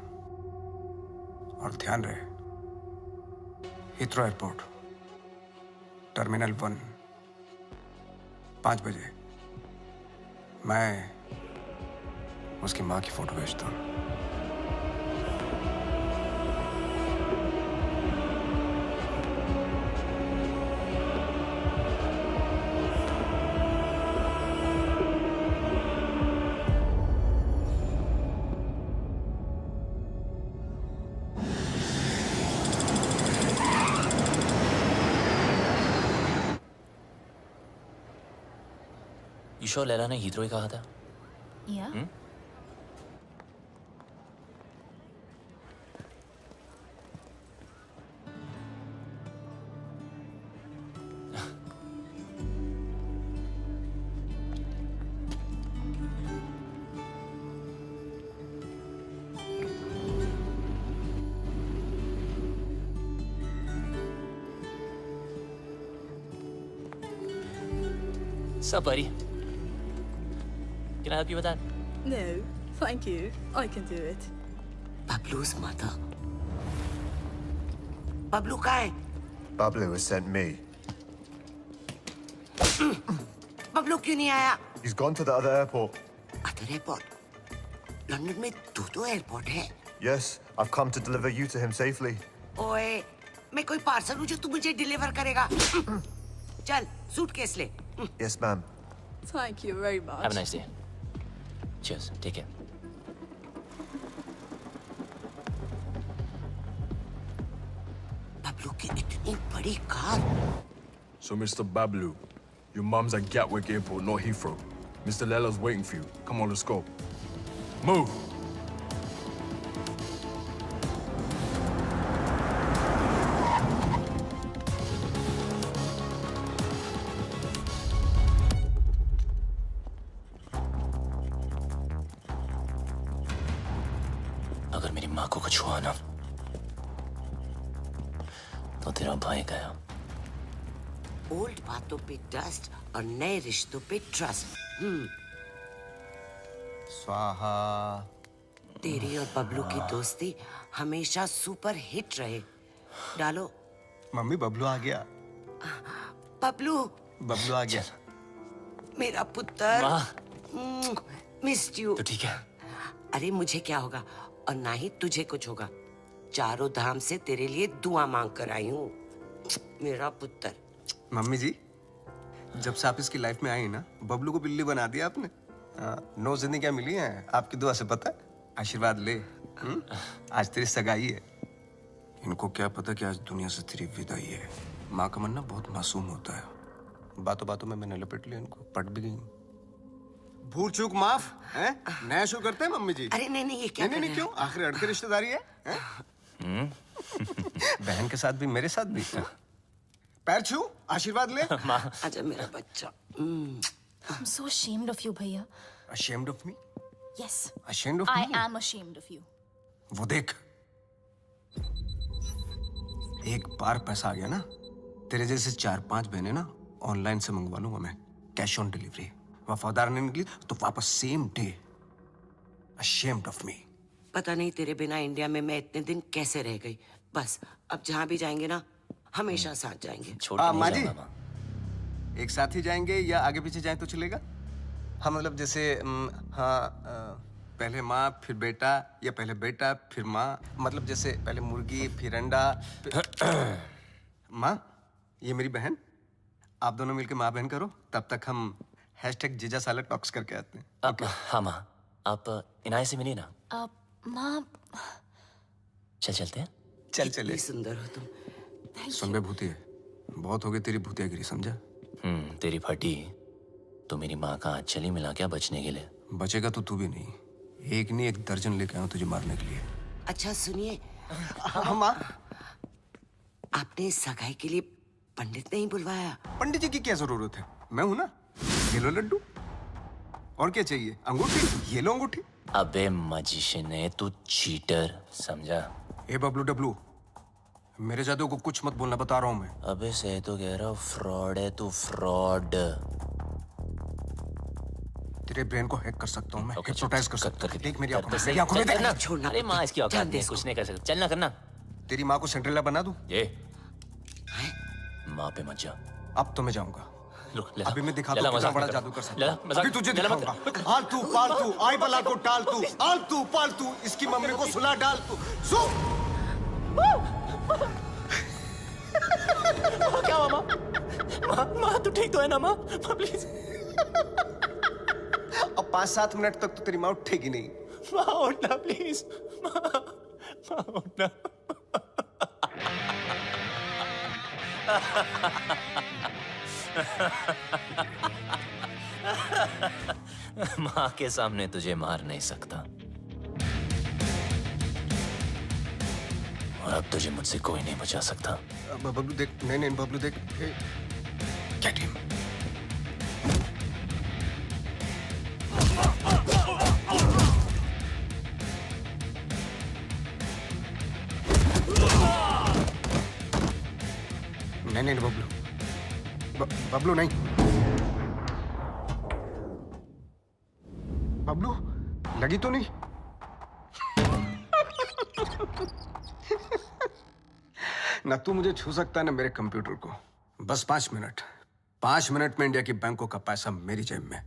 और ध्यान रहे, हीथ्रो एयरपोर्ट, टर्मिनल 1, 5 बजे मैं उसकी मां की फोटो भेजता हूं। ईशो लैला ने हीथ्रो ही कहा था। या Sup, buddy? Can I help you with that? No, thank you. I can do it. Bablu's mother. Bablu कहाँ है? Bablu has sent me. Bablu क्यों नहीं आया? He's gone to the other airport. Other airport? London में 2 एयरपोर्ट है? Yes, I've come to deliver you to him safely. ओए, मैं कोई पार्सल हूँ जो तू मुझे डिलीवर करेगा? चल, सूटकेस ले। Yes, ma'am. Thank you very much. Have a nice day. Cheers. Take care. Bablu की इतनी बड़ी car. So, Mr. Bablu, your mum's at Gatwick Airport, not Heathrow. Mr. Lella's waiting for you. Come on, let's go. Move! अगर मेरी माँ को कुछ हुआ ना तो तेरा भाई गया। ओल्ड बातों पे डस्ट और नए रिश्तों पे ट्रस्ट। स्वाहा। तेरी और बबलू की दोस्ती हमेशा सुपर हिट रहे। डालो। मम्मी, बबलू आ गया। बबलू। बबलू आ गया। मेरा पुत्र। Missed you. तो ठीक है। अरे मुझे क्या होगा और ना ही तुझे कुछ होगा। चारों धाम से तेरे लिए दुआ मांग कर आई हूँ, मेरा पुत्र। मम्मी जी, जब से आप इसकी लाइफ में आई ना, बबलू को बिल्ली बना दिया आपने। 9 जिंदगियां मिली हैं आपकी दुआ से, पता है? आशीर्वाद ले। आज तेरी सगाई है। इनको क्या पता कि आज दुनिया से तेरी विदाई है। माँ का मन ना बहुत मासूम होता है। बातों बातों में मैंने लपेट लिया इनको, पट भी गई। भूल चूक माफ है? नया शुरू करते हैं मम्मी जी। अरे नहीं ये क्या? नहीं क्यों? आखिर अड़के रिश्तेदारी है? बहन के साथ भी मेरे साथ भी। पैर छू, आशीर्वाद ले। आजा मेरा बच्चा। I'm so ashamed of you, भैया। Ashamed of me? Yes. Ashamed of I me? am ashamed of you. वो देख, एक बार पैसा आ गया ना, तेरे जैसे 4-5 बहने ना ऑनलाइन से मंगवा लूंगा मैं, कैश ऑन डिलीवरी। वफादार नहीं निकली तो वापस same day. Ashamed of me. पता नहीं तेरे बिना इंडिया में मैं इतने दिन कैसे रह गई। बस अब जहाँ भी जाएंगे ना, हमेशा साथ जाएंगे। माँ जी, एक साथ ही जाएंगे या आगे पीछे जाएं तो चलेगा? हाँ मतलब जैसे पहले माँ फिर बेटा, या पहले बेटा फिर माँ, मतलब जैसे पहले मुर्गी फिर अंडा। माँ, ये मेरी बहन, आप दोनों मिलकर माँ बहन करो, तब तक हम #जीजा साला टॉक्स करके आते हैं। हाँ माँ, आप इनाय से मिलिए ना। माँ, चलते हैं। चल चले। सुंदर हो तुम। सुन बे भूतिया, बहुत हो गई तेरी भूतियागिरी, समझा? तेरी फटी तो मेरी माँ का हाथ चली मिला क्या बचने के लिए? बचेगा तो तू भी नहीं, एक नहीं 1 दर्जन लेके आऊं तुझे मारने के लिए। अच्छा सुनिए, हाँ माँ। आपने सगाई के लिए पंडित नहीं बुलवाया? पंडित जी की क्या जरूरत है, मैं हूं ना। ये लो लड्डू, और क्या चाहिए? अंगूठी, ये लो अंगूठी। अबे मजिशियन है तू, चीटर, समझा? ए बबलू डब्लू, मेरे जादू को कुछ मत बोलना, बता रहा हूं मैं। अबे सही तो कह रहा हूँ, फ्रॉड है तू, फ्रॉड। तेरे ब्रेन को हैक कर सकता हूँ मैं, हिप्नोटाइज कर सकता हूँ। देख मेरी आंखों में, सही मेरी आंखों में देख। छोड़ना। अरे माँ इसकी औकात नहीं है, कुछ नहीं कर सकता। चलना करना। तेरी माँ को सिंड्रेला बना दूं? ये माँ पे मत जा। अब तो मैं जाऊंगा। अभी मैं दिखाता हूँ कितना बड़ा जादू कर सकता हूँ। मजाक अभी तुझे दिखाऊंगा। आलतू पालतू, आई बला को टाल तू, आलतू पालतू, इसकी मम्मी को सुला डाल तू। क्या हुआ माँ? माँ तू ठीक तो है ना माँ? प्लीज। अब 5-7 मिनट तक तो तेरी माँ उठेगी नहीं। माँ उठना प्लीज, माँ उठना। माँ के सामने तुझे मार नहीं सकता, और अब तुझे मुझसे कोई नहीं बचा सकता। बबलू देख, नहीं बबलू देख, गेट हिम। नहीं बबलू, बबलू नहीं। बबलू लगी तो नहीं? ना तू मुझे छू सकता है ना मेरे कंप्यूटर को। बस 5 मिनट, 5 मिनट में इंडिया की बैंकों का पैसा मेरी जेब में।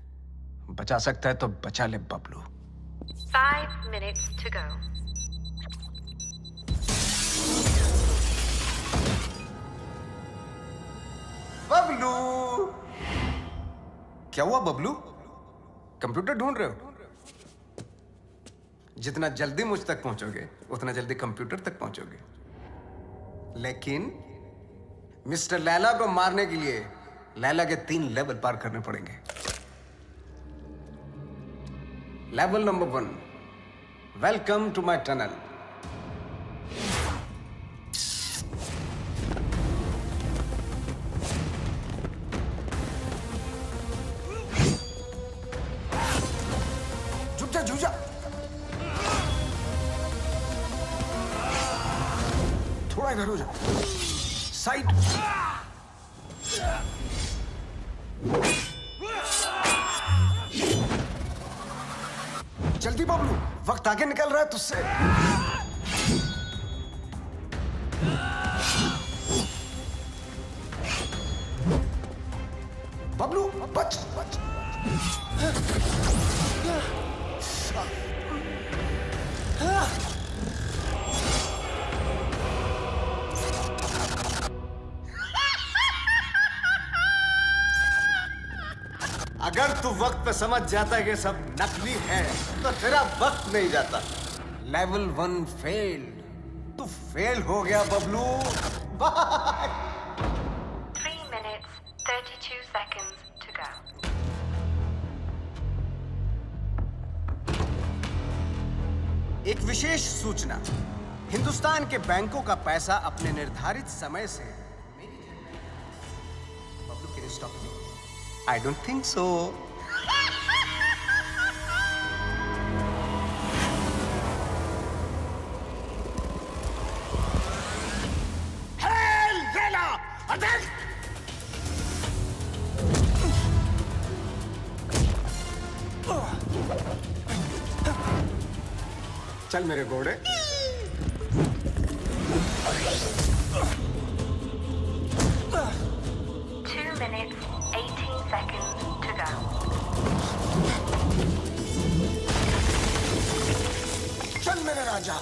बचा सकता है तो बचा ले Bablu. 5 minutes to go. Bablu, क्या हुआ बबलू? कंप्यूटर ढूंढ रहे हो? जितना जल्दी मुझ तक पहुंचोगे उतना जल्दी कंप्यूटर तक पहुंचोगे। लेकिन मिस्टर लैला को मारने के लिए लैला के 3 लेवल पार करने पड़ेंगे। Level number 1, welcome to my tunnel. झुक जा, थोड़ा इधर हो जा, साइड। जल्दी बबलू, वक्त आगे निकल रहा है तुझसे। बबलू बच। अगर तू वक्त पे समझ जाता है कि सब नकली है तो तेरा वक्त नहीं जाता। लेवल 1 फेल, तू फेल हो गया Bablu. Bye. 3 minutes, 32 seconds to go. एक विशेष सूचना, हिंदुस्तान के बैंकों का पैसा अपने निर्धारित समय से Bablu can you stop me? I don't think so. Hell, Vela! Attack! चल मेरे घोड़े। 2 minutes, 18 seconds to go. चल मेरे राजा।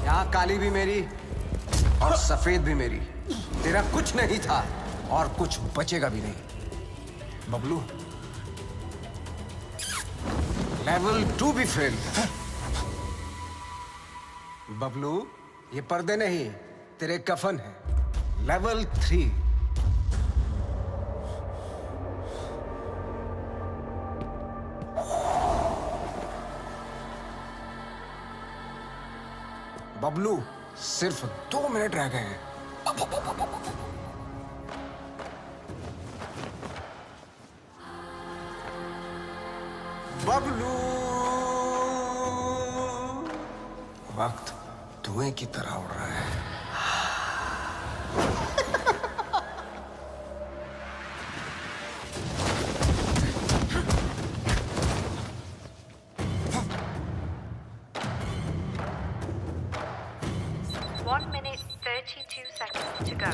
यहाँ काली भी मेरी और सफेद भी मेरी। तेरा कुछ नहीं था और कुछ बचेगा भी नहीं बबलू। लेवल 2 भी फेल। बबलू, ये पर्दे नहीं, तेरे कफन है। लेवल 3। बबलू, सिर्फ 2 मिनट रह गए हैं। बबलू, वक्त धुएं की तरह उड़ रहा है। One minute, 32 seconds to go.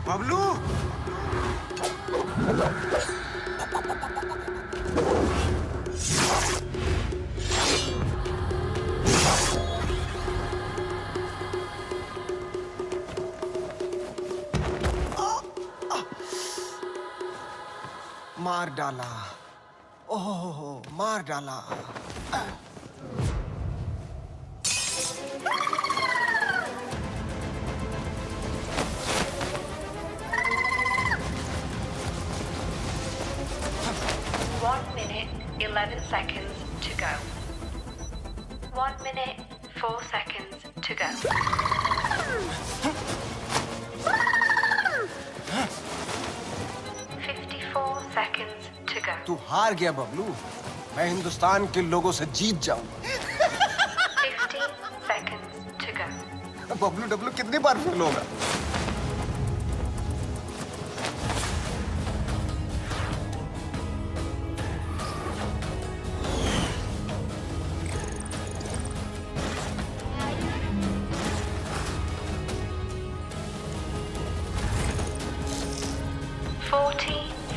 Bablu, मार डाला। ओह, मार डाला। One minute, 11 seconds to go. 1 minute, 4 seconds to go. Seconds to go. तू हार गया बबलू। मैं हिंदुस्तान के लोगों से जीत जाऊंगा। 15 seconds to go. Bablu Dablu कितनी बार फेल होगा?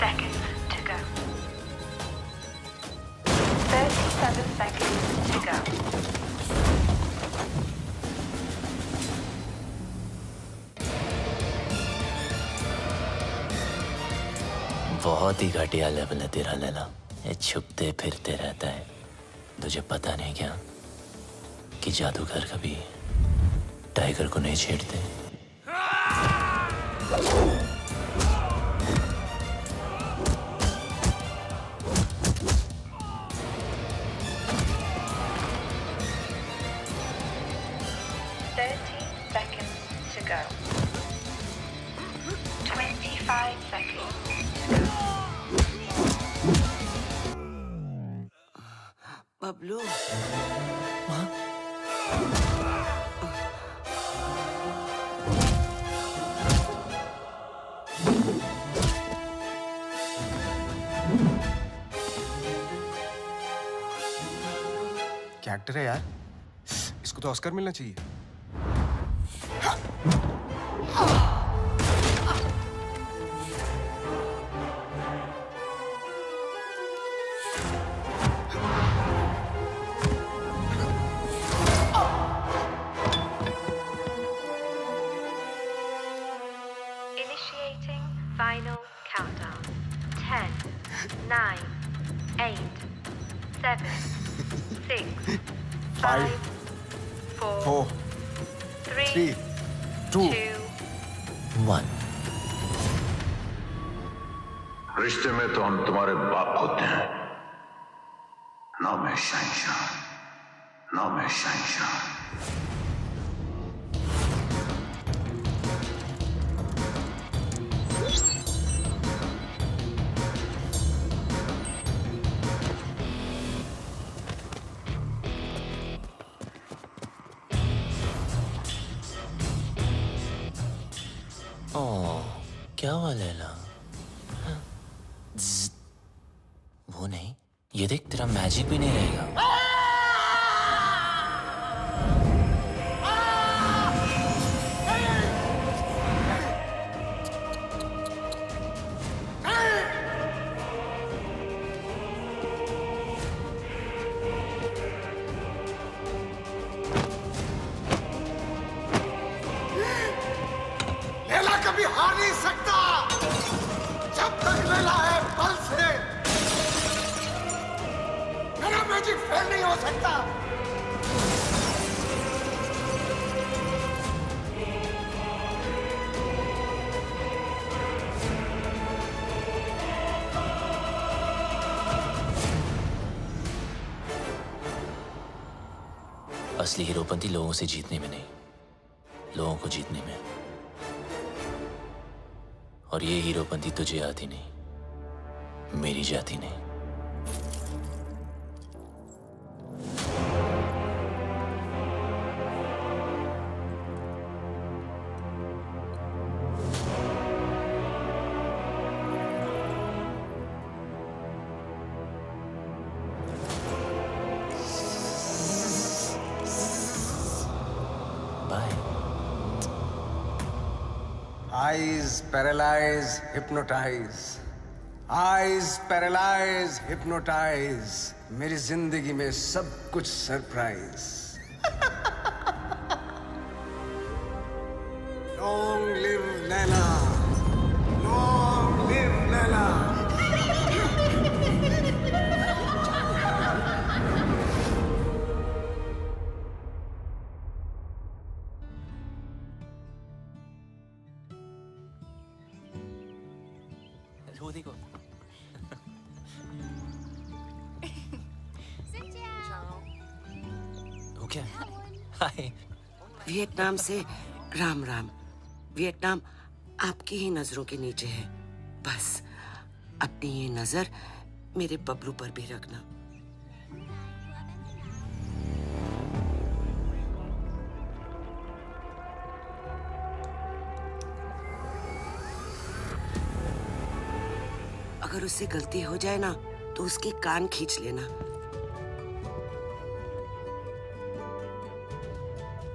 Seconds to go. 37 seconds to go. बहुत ही घटिया लेवल है तेरा लैला। ये छुपते फिरते रहता है। तुझे पता नहीं क्या कि जादूगर कभी टाइगर को नहीं छेड़ते। बबलू, क्या एक्टर है यार, इसको तो ऑस्कर मिलना चाहिए। Initiating final countdown. 10, 9, 8, 7, 6, 5, 4, 3, 2, 1। रिश्ते में तो हम तुम्हारे बाप होते हैं, ना मैं शहंशाह, ना मैं शहंशाह। लैला। ज़्ज़। वो नहीं, ये देख तेरा मैजिक भी नहीं रहेगा। लैला कभी हार नहीं सकता जब तक लैला है पल्स है। मेरा मैजिक फेल नहीं हो सकता। असली हीरोपंती लोगों से जीतने में नहीं, लोगों को जीतने में। और ये हीरोपंती तुझे आती नहीं, मेरी जाती नहीं। Eyes paralyze, hypnotize. Eyes paralyze, hypnotize. मेरी जिंदगी में सब कुछ surprise. Long live Laila. Long live Laila. वो देखो। वो क्या? हाय। वियतनाम से राम राम। वियतनाम आपकी ही नजरों के नीचे है। बस अपनी ये नजर मेरे बबलू पर भी रखना। अगर उससे गलती हो जाए ना तो उसके कान खींच लेना।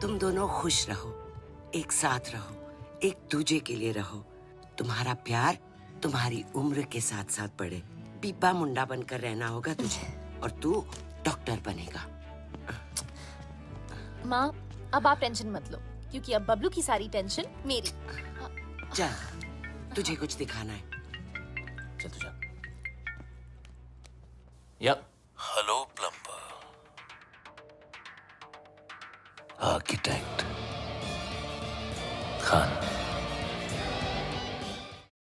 तुम दोनों खुश रहो, एक साथ रहो, एक दूजे के लिए रहो। तुम्हारा प्यार तुम्हारी उम्र के साथ साथ बढ़े। पीपा मुंडा बनकर रहना होगा तुझे और तू डॉक्टर बनेगा। माँ, अब आप टेंशन मत लो क्योंकि अब बबलू की सारी टेंशन मेरी। चल, तुझे कुछ दिखाना है। चल तू जा। Yep.